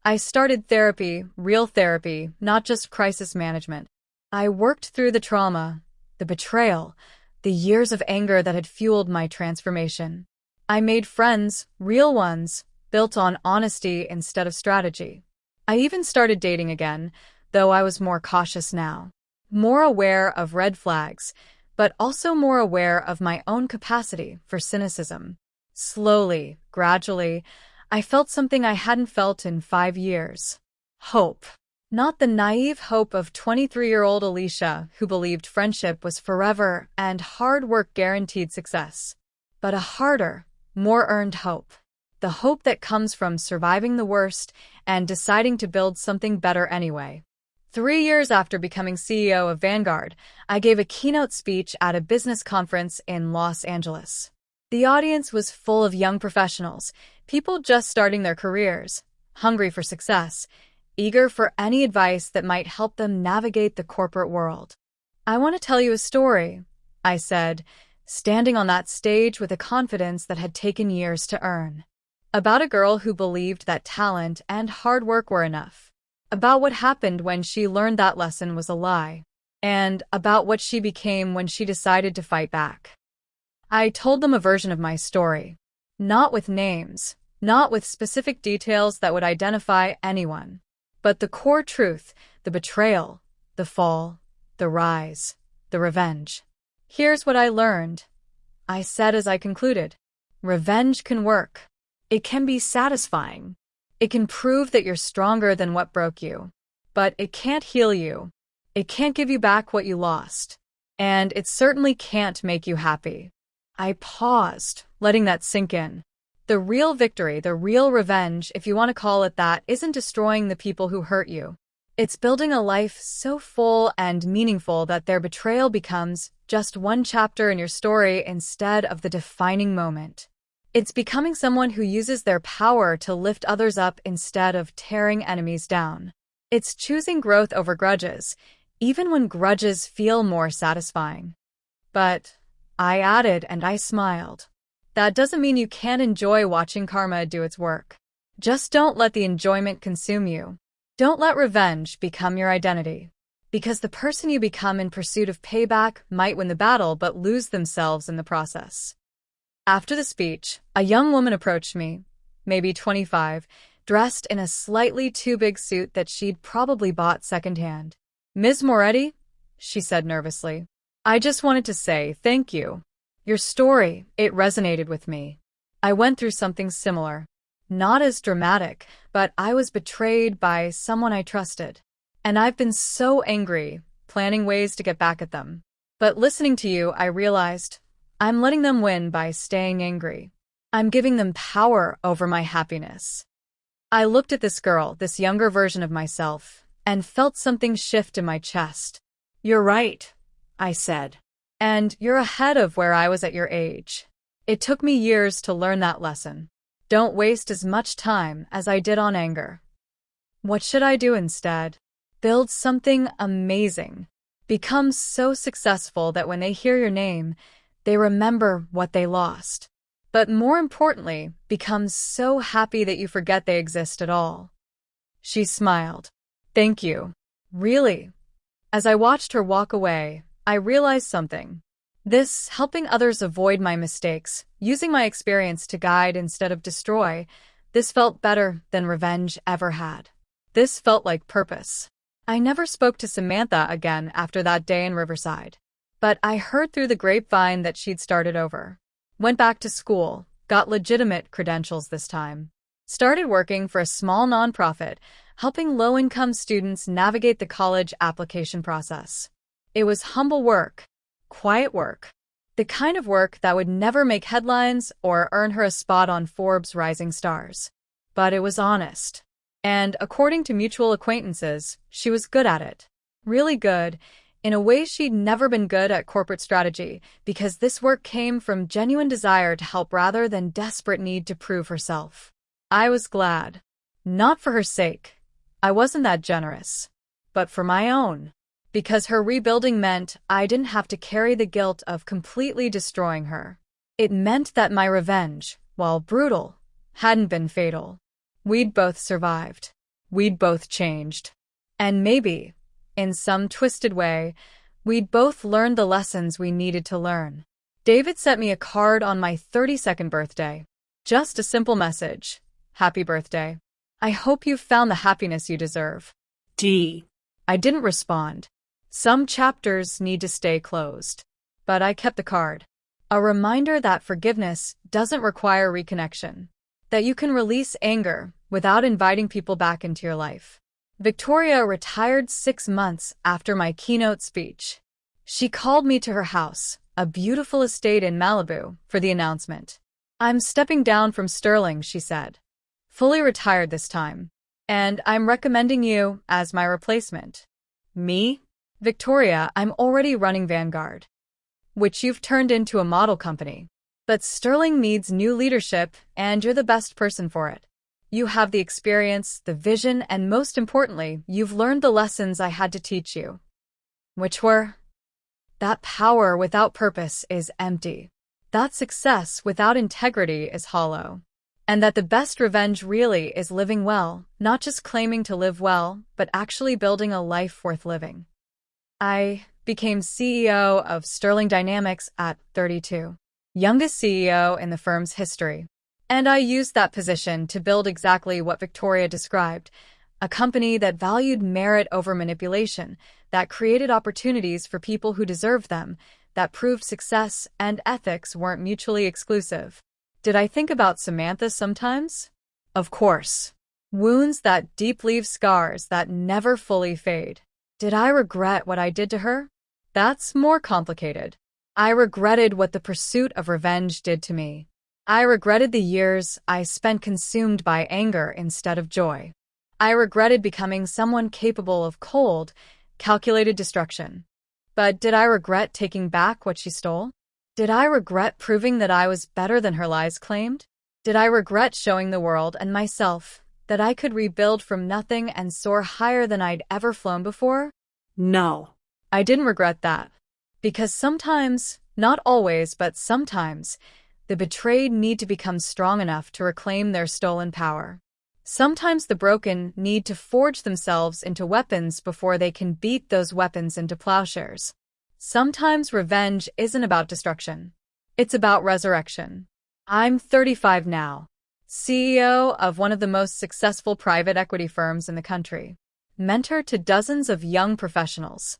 I started therapy, real therapy, not just crisis management. I worked through the trauma, the betrayal, the years of anger that had fueled my transformation. I made friends, real ones, built on honesty instead of strategy. I even started dating again, though I was more cautious now. More aware of red flags, but also more aware of my own capacity for cynicism. Slowly, gradually, I felt something I hadn't felt in 5 years. Hope. Not the naive hope of 23-year-old Alicia who believed friendship was forever and hard work guaranteed success, but a harder, more earned hope. The hope that comes from surviving the worst and deciding to build something better anyway. 3 years after becoming CEO of Vanguard, I gave a keynote speech at a business conference in Los Angeles. The audience was full of young professionals, people just starting their careers, hungry for success, eager for any advice that might help them navigate the corporate world. I want to tell you a story, I said, standing on that stage with a confidence that had taken years to earn. About a girl who believed that talent and hard work were enough. About what happened when she learned that lesson was a lie. And about what she became when she decided to fight back. I told them a version of my story. Not with names, not with specific details that would identify anyone, but the core truth, the betrayal, the fall, the rise, the revenge. Here's what I learned, I said as I concluded. Revenge can work. It can be satisfying. It can prove that you're stronger than what broke you. But it can't heal you. It can't give you back what you lost. And it certainly can't make you happy. I paused, letting that sink in. The real victory, the real revenge, if you want to call it that, isn't destroying the people who hurt you. It's building a life so full and meaningful that their betrayal becomes just one chapter in your story instead of the defining moment. It's becoming someone who uses their power to lift others up instead of tearing enemies down. It's choosing growth over grudges, even when grudges feel more satisfying. But, I added and I smiled, that doesn't mean you can't enjoy watching karma do its work. Just don't let the enjoyment consume you. Don't let revenge become your identity. Because the person you become in pursuit of payback might win the battle but lose themselves in the process. After the speech, a young woman approached me, maybe 25, dressed in a slightly too big suit that she'd probably bought secondhand. "Ms. Moretti," she said nervously, "I just wanted to say thank you. Your story, it resonated with me. I went through something similar. Not as dramatic, but I was betrayed by someone I trusted. And I've been so angry, planning ways to get back at them. But listening to you, I realized I'm letting them win by staying angry. I'm giving them power over my happiness." I looked at this girl, this younger version of myself, and felt something shift in my chest. "You're right," I said. "And you're ahead of where I was at your age. It took me years to learn that lesson. Don't waste as much time as I did on anger." What should I do instead? Build something amazing. Become so successful that when they hear your name, they remember what they lost. But more importantly, become so happy that you forget they exist at all. She smiled. "Thank you. Really." As I watched her walk away, I realized something. This, helping others avoid my mistakes, using my experience to guide instead of destroy, this felt better than revenge ever had. This felt like purpose. I never spoke to Samantha again after that day in Riverside. But I heard through the grapevine that she'd started over. Went back to school, got legitimate credentials this time. Started working for a small nonprofit, helping low-income students navigate the college application process. It was humble work, quiet work, the kind of work that would never make headlines or earn her a spot on Forbes' Rising Stars. But it was honest. And according to mutual acquaintances, she was good at it. Really good, in a way she'd never been good at corporate strategy, because this work came from genuine desire to help rather than desperate need to prove herself. I was glad. Not for her sake. I wasn't that generous. But for my own. Because her rebuilding meant I didn't have to carry the guilt of completely destroying her. It meant that my revenge, while brutal, hadn't been fatal. We'd both survived. We'd both changed. And maybe, in some twisted way, we'd both learned the lessons we needed to learn. David sent me a card on my 32nd birthday. Just a simple message. "Happy birthday. I hope you've found the happiness you deserve." D. I didn't respond. Some chapters need to stay closed. But I kept the card. A reminder that forgiveness doesn't require reconnection. That you can release anger without inviting people back into your life. Victoria retired 6 months after my keynote speech. She called me to her house, a beautiful estate in Malibu, for the announcement. "I'm stepping down from Sterling," she said. "Fully retired this time. And I'm recommending you as my replacement." "Me?" "Victoria, I'm already running Vanguard, which you've turned into a model company. But Sterling needs new leadership, and you're the best person for it. You have the experience, the vision, and most importantly, you've learned the lessons I had to teach you." Which were? That power without purpose is empty. That success without integrity is hollow. And that the best revenge really is living well, not just claiming to live well, but actually building a life worth living. I became CEO of Sterling Dynamics at 32. Youngest CEO in the firm's history. And I used that position to build exactly what Victoria described, a company that valued merit over manipulation, that created opportunities for people who deserved them, that proved success and ethics weren't mutually exclusive. Did I think about Samantha sometimes? Of course. Wounds that deep leave scars that never fully fade. Did I regret what I did to her? That's more complicated. I regretted what the pursuit of revenge did to me. I regretted the years I spent consumed by anger instead of joy. I regretted becoming someone capable of cold, calculated destruction. But did I regret taking back what she stole? Did I regret proving that I was better than her lies claimed? Did I regret showing the world and myself that I could rebuild from nothing and soar higher than I'd ever flown before? No. I didn't regret that. Because sometimes, not always, but sometimes, the betrayed need to become strong enough to reclaim their stolen power. Sometimes the broken need to forge themselves into weapons before they can beat those weapons into plowshares. Sometimes revenge isn't about destruction. It's about resurrection. I'm 35 now, CEO of one of the most successful private equity firms in the country, mentor to dozens of young professionals,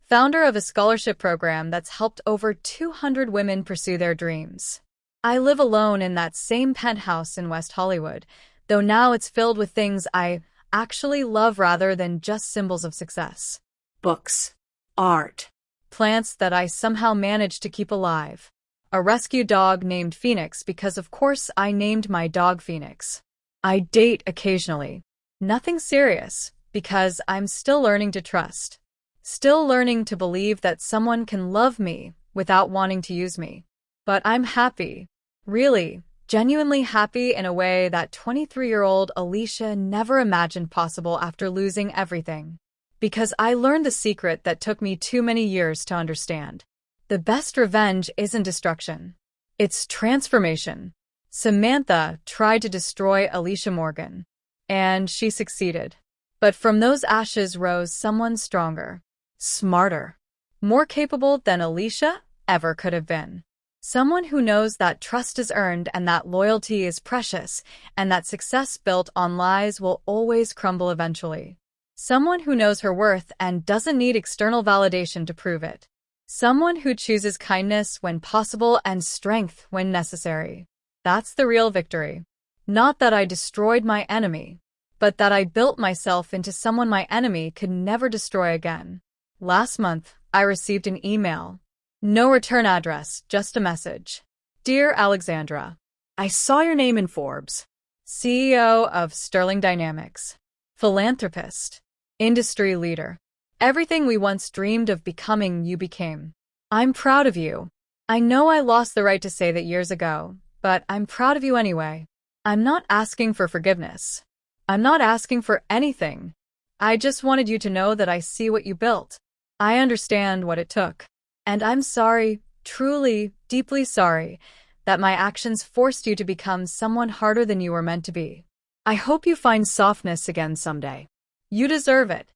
founder of a scholarship program that's helped over 200 women pursue their dreams. I live alone in that same penthouse in West Hollywood, though now it's filled with things I actually love rather than just symbols of success. Books. Art. Plants that I somehow managed to keep alive. A rescue dog named Phoenix because of course I named my dog Phoenix. I date occasionally. Nothing serious, because I'm still learning to trust. Still learning to believe that someone can love me without wanting to use me. But I'm happy. Really, genuinely happy in a way that 23-year-old Alicia never imagined possible after losing everything. Because I learned the secret that took me too many years to understand. The best revenge isn't destruction. It's transformation. Samantha tried to destroy Alicia Morgan, and she succeeded. But from those ashes rose someone stronger, smarter, more capable than Alicia ever could have been. Someone who knows that trust is earned and that loyalty is precious and that success built on lies will always crumble eventually. Someone who knows her worth and doesn't need external validation to prove it. Someone who chooses kindness when possible and strength when necessary. That's the real victory. Not that I destroyed my enemy, but that I built myself into someone my enemy could never destroy again. Last month, I received an email. No return address, just a message. Dear Alexandra, I saw your name in Forbes. CEO of Sterling Dynamics. Philanthropist. Industry leader. Everything we once dreamed of becoming, you became. I'm proud of you. I know I lost the right to say that years ago, but I'm proud of you anyway. I'm not asking for forgiveness. I'm not asking for anything. I just wanted you to know that I see what you built. I understand what it took. And I'm sorry, truly, deeply sorry, that my actions forced you to become someone harder than you were meant to be. I hope you find softness again someday. You deserve it.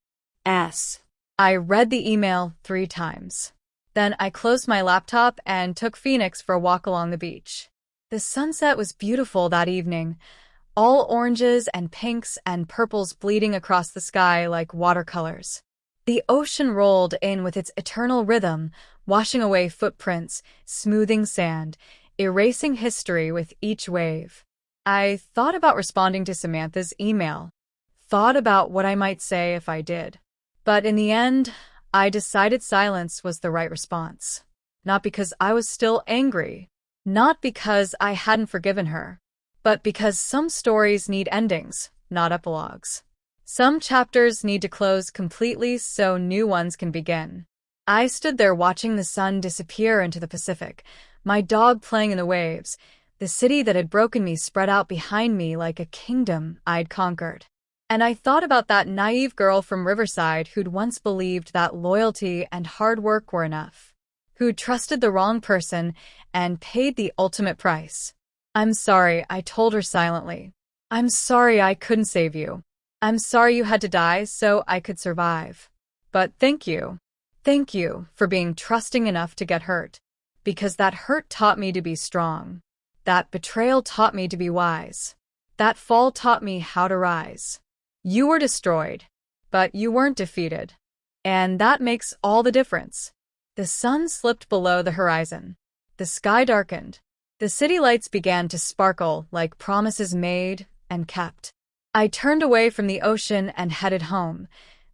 S. I read the email 3 times. Then I closed my laptop and took Phoenix for a walk along the beach. The sunset was beautiful that evening, all oranges and pinks and purples bleeding across the sky like watercolors. The ocean rolled in with its eternal rhythm, washing away footprints, smoothing sand, erasing history with each wave. I thought about responding to Samantha's email, thought about what I might say if I did. But in the end, I decided silence was the right response. Not because I was still angry, not because I hadn't forgiven her, but because some stories need endings, not epilogues. Some chapters need to close completely so new ones can begin. I stood there watching the sun disappear into the Pacific, my dog playing in the waves, the city that had broken me spread out behind me like a kingdom I'd conquered. And I thought about that naive girl from Riverside who'd once believed that loyalty and hard work were enough, who'd trusted the wrong person and paid the ultimate price. I'm sorry, I told her silently. I'm sorry I couldn't save you. I'm sorry you had to die so I could survive. But thank you. Thank you for being trusting enough to get hurt. Because that hurt taught me to be strong. That betrayal taught me to be wise. That fall taught me how to rise. You were destroyed, but you weren't defeated. And that makes all the difference. The sun slipped below the horizon. The sky darkened. The city lights began to sparkle like promises made and kept. I turned away from the ocean and headed home,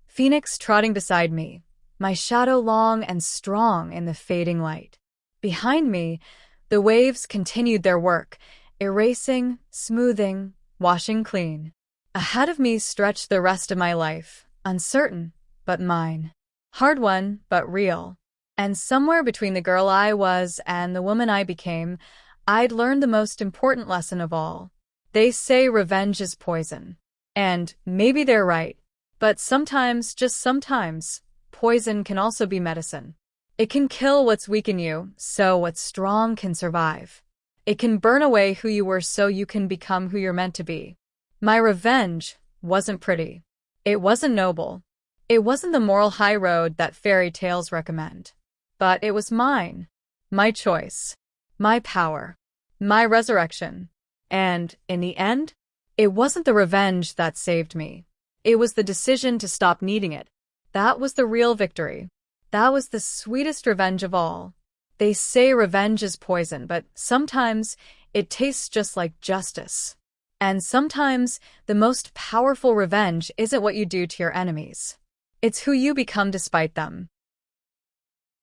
Phoenix trotting beside me, my shadow long and strong in the fading light. Behind me, the waves continued their work, erasing, smoothing, washing clean. Ahead of me stretched the rest of my life, uncertain, but mine. Hard-won, but real. And somewhere between the girl I was and the woman I became, I'd learned the most important lesson of all. They say revenge is poison. And maybe they're right. But sometimes, just sometimes, poison can also be medicine. It can kill what's weak in you, so what's strong can survive. It can burn away who you were so you can become who you're meant to be. My revenge wasn't pretty. It wasn't noble. It wasn't the moral high road that fairy tales recommend. But it was mine. My choice. My power. My resurrection. And, in the end, it wasn't the revenge that saved me. It was the decision to stop needing it. That was the real victory. That was the sweetest revenge of all. They say revenge is poison, but sometimes it tastes just like justice. And sometimes the most powerful revenge isn't what you do to your enemies. It's who you become despite them.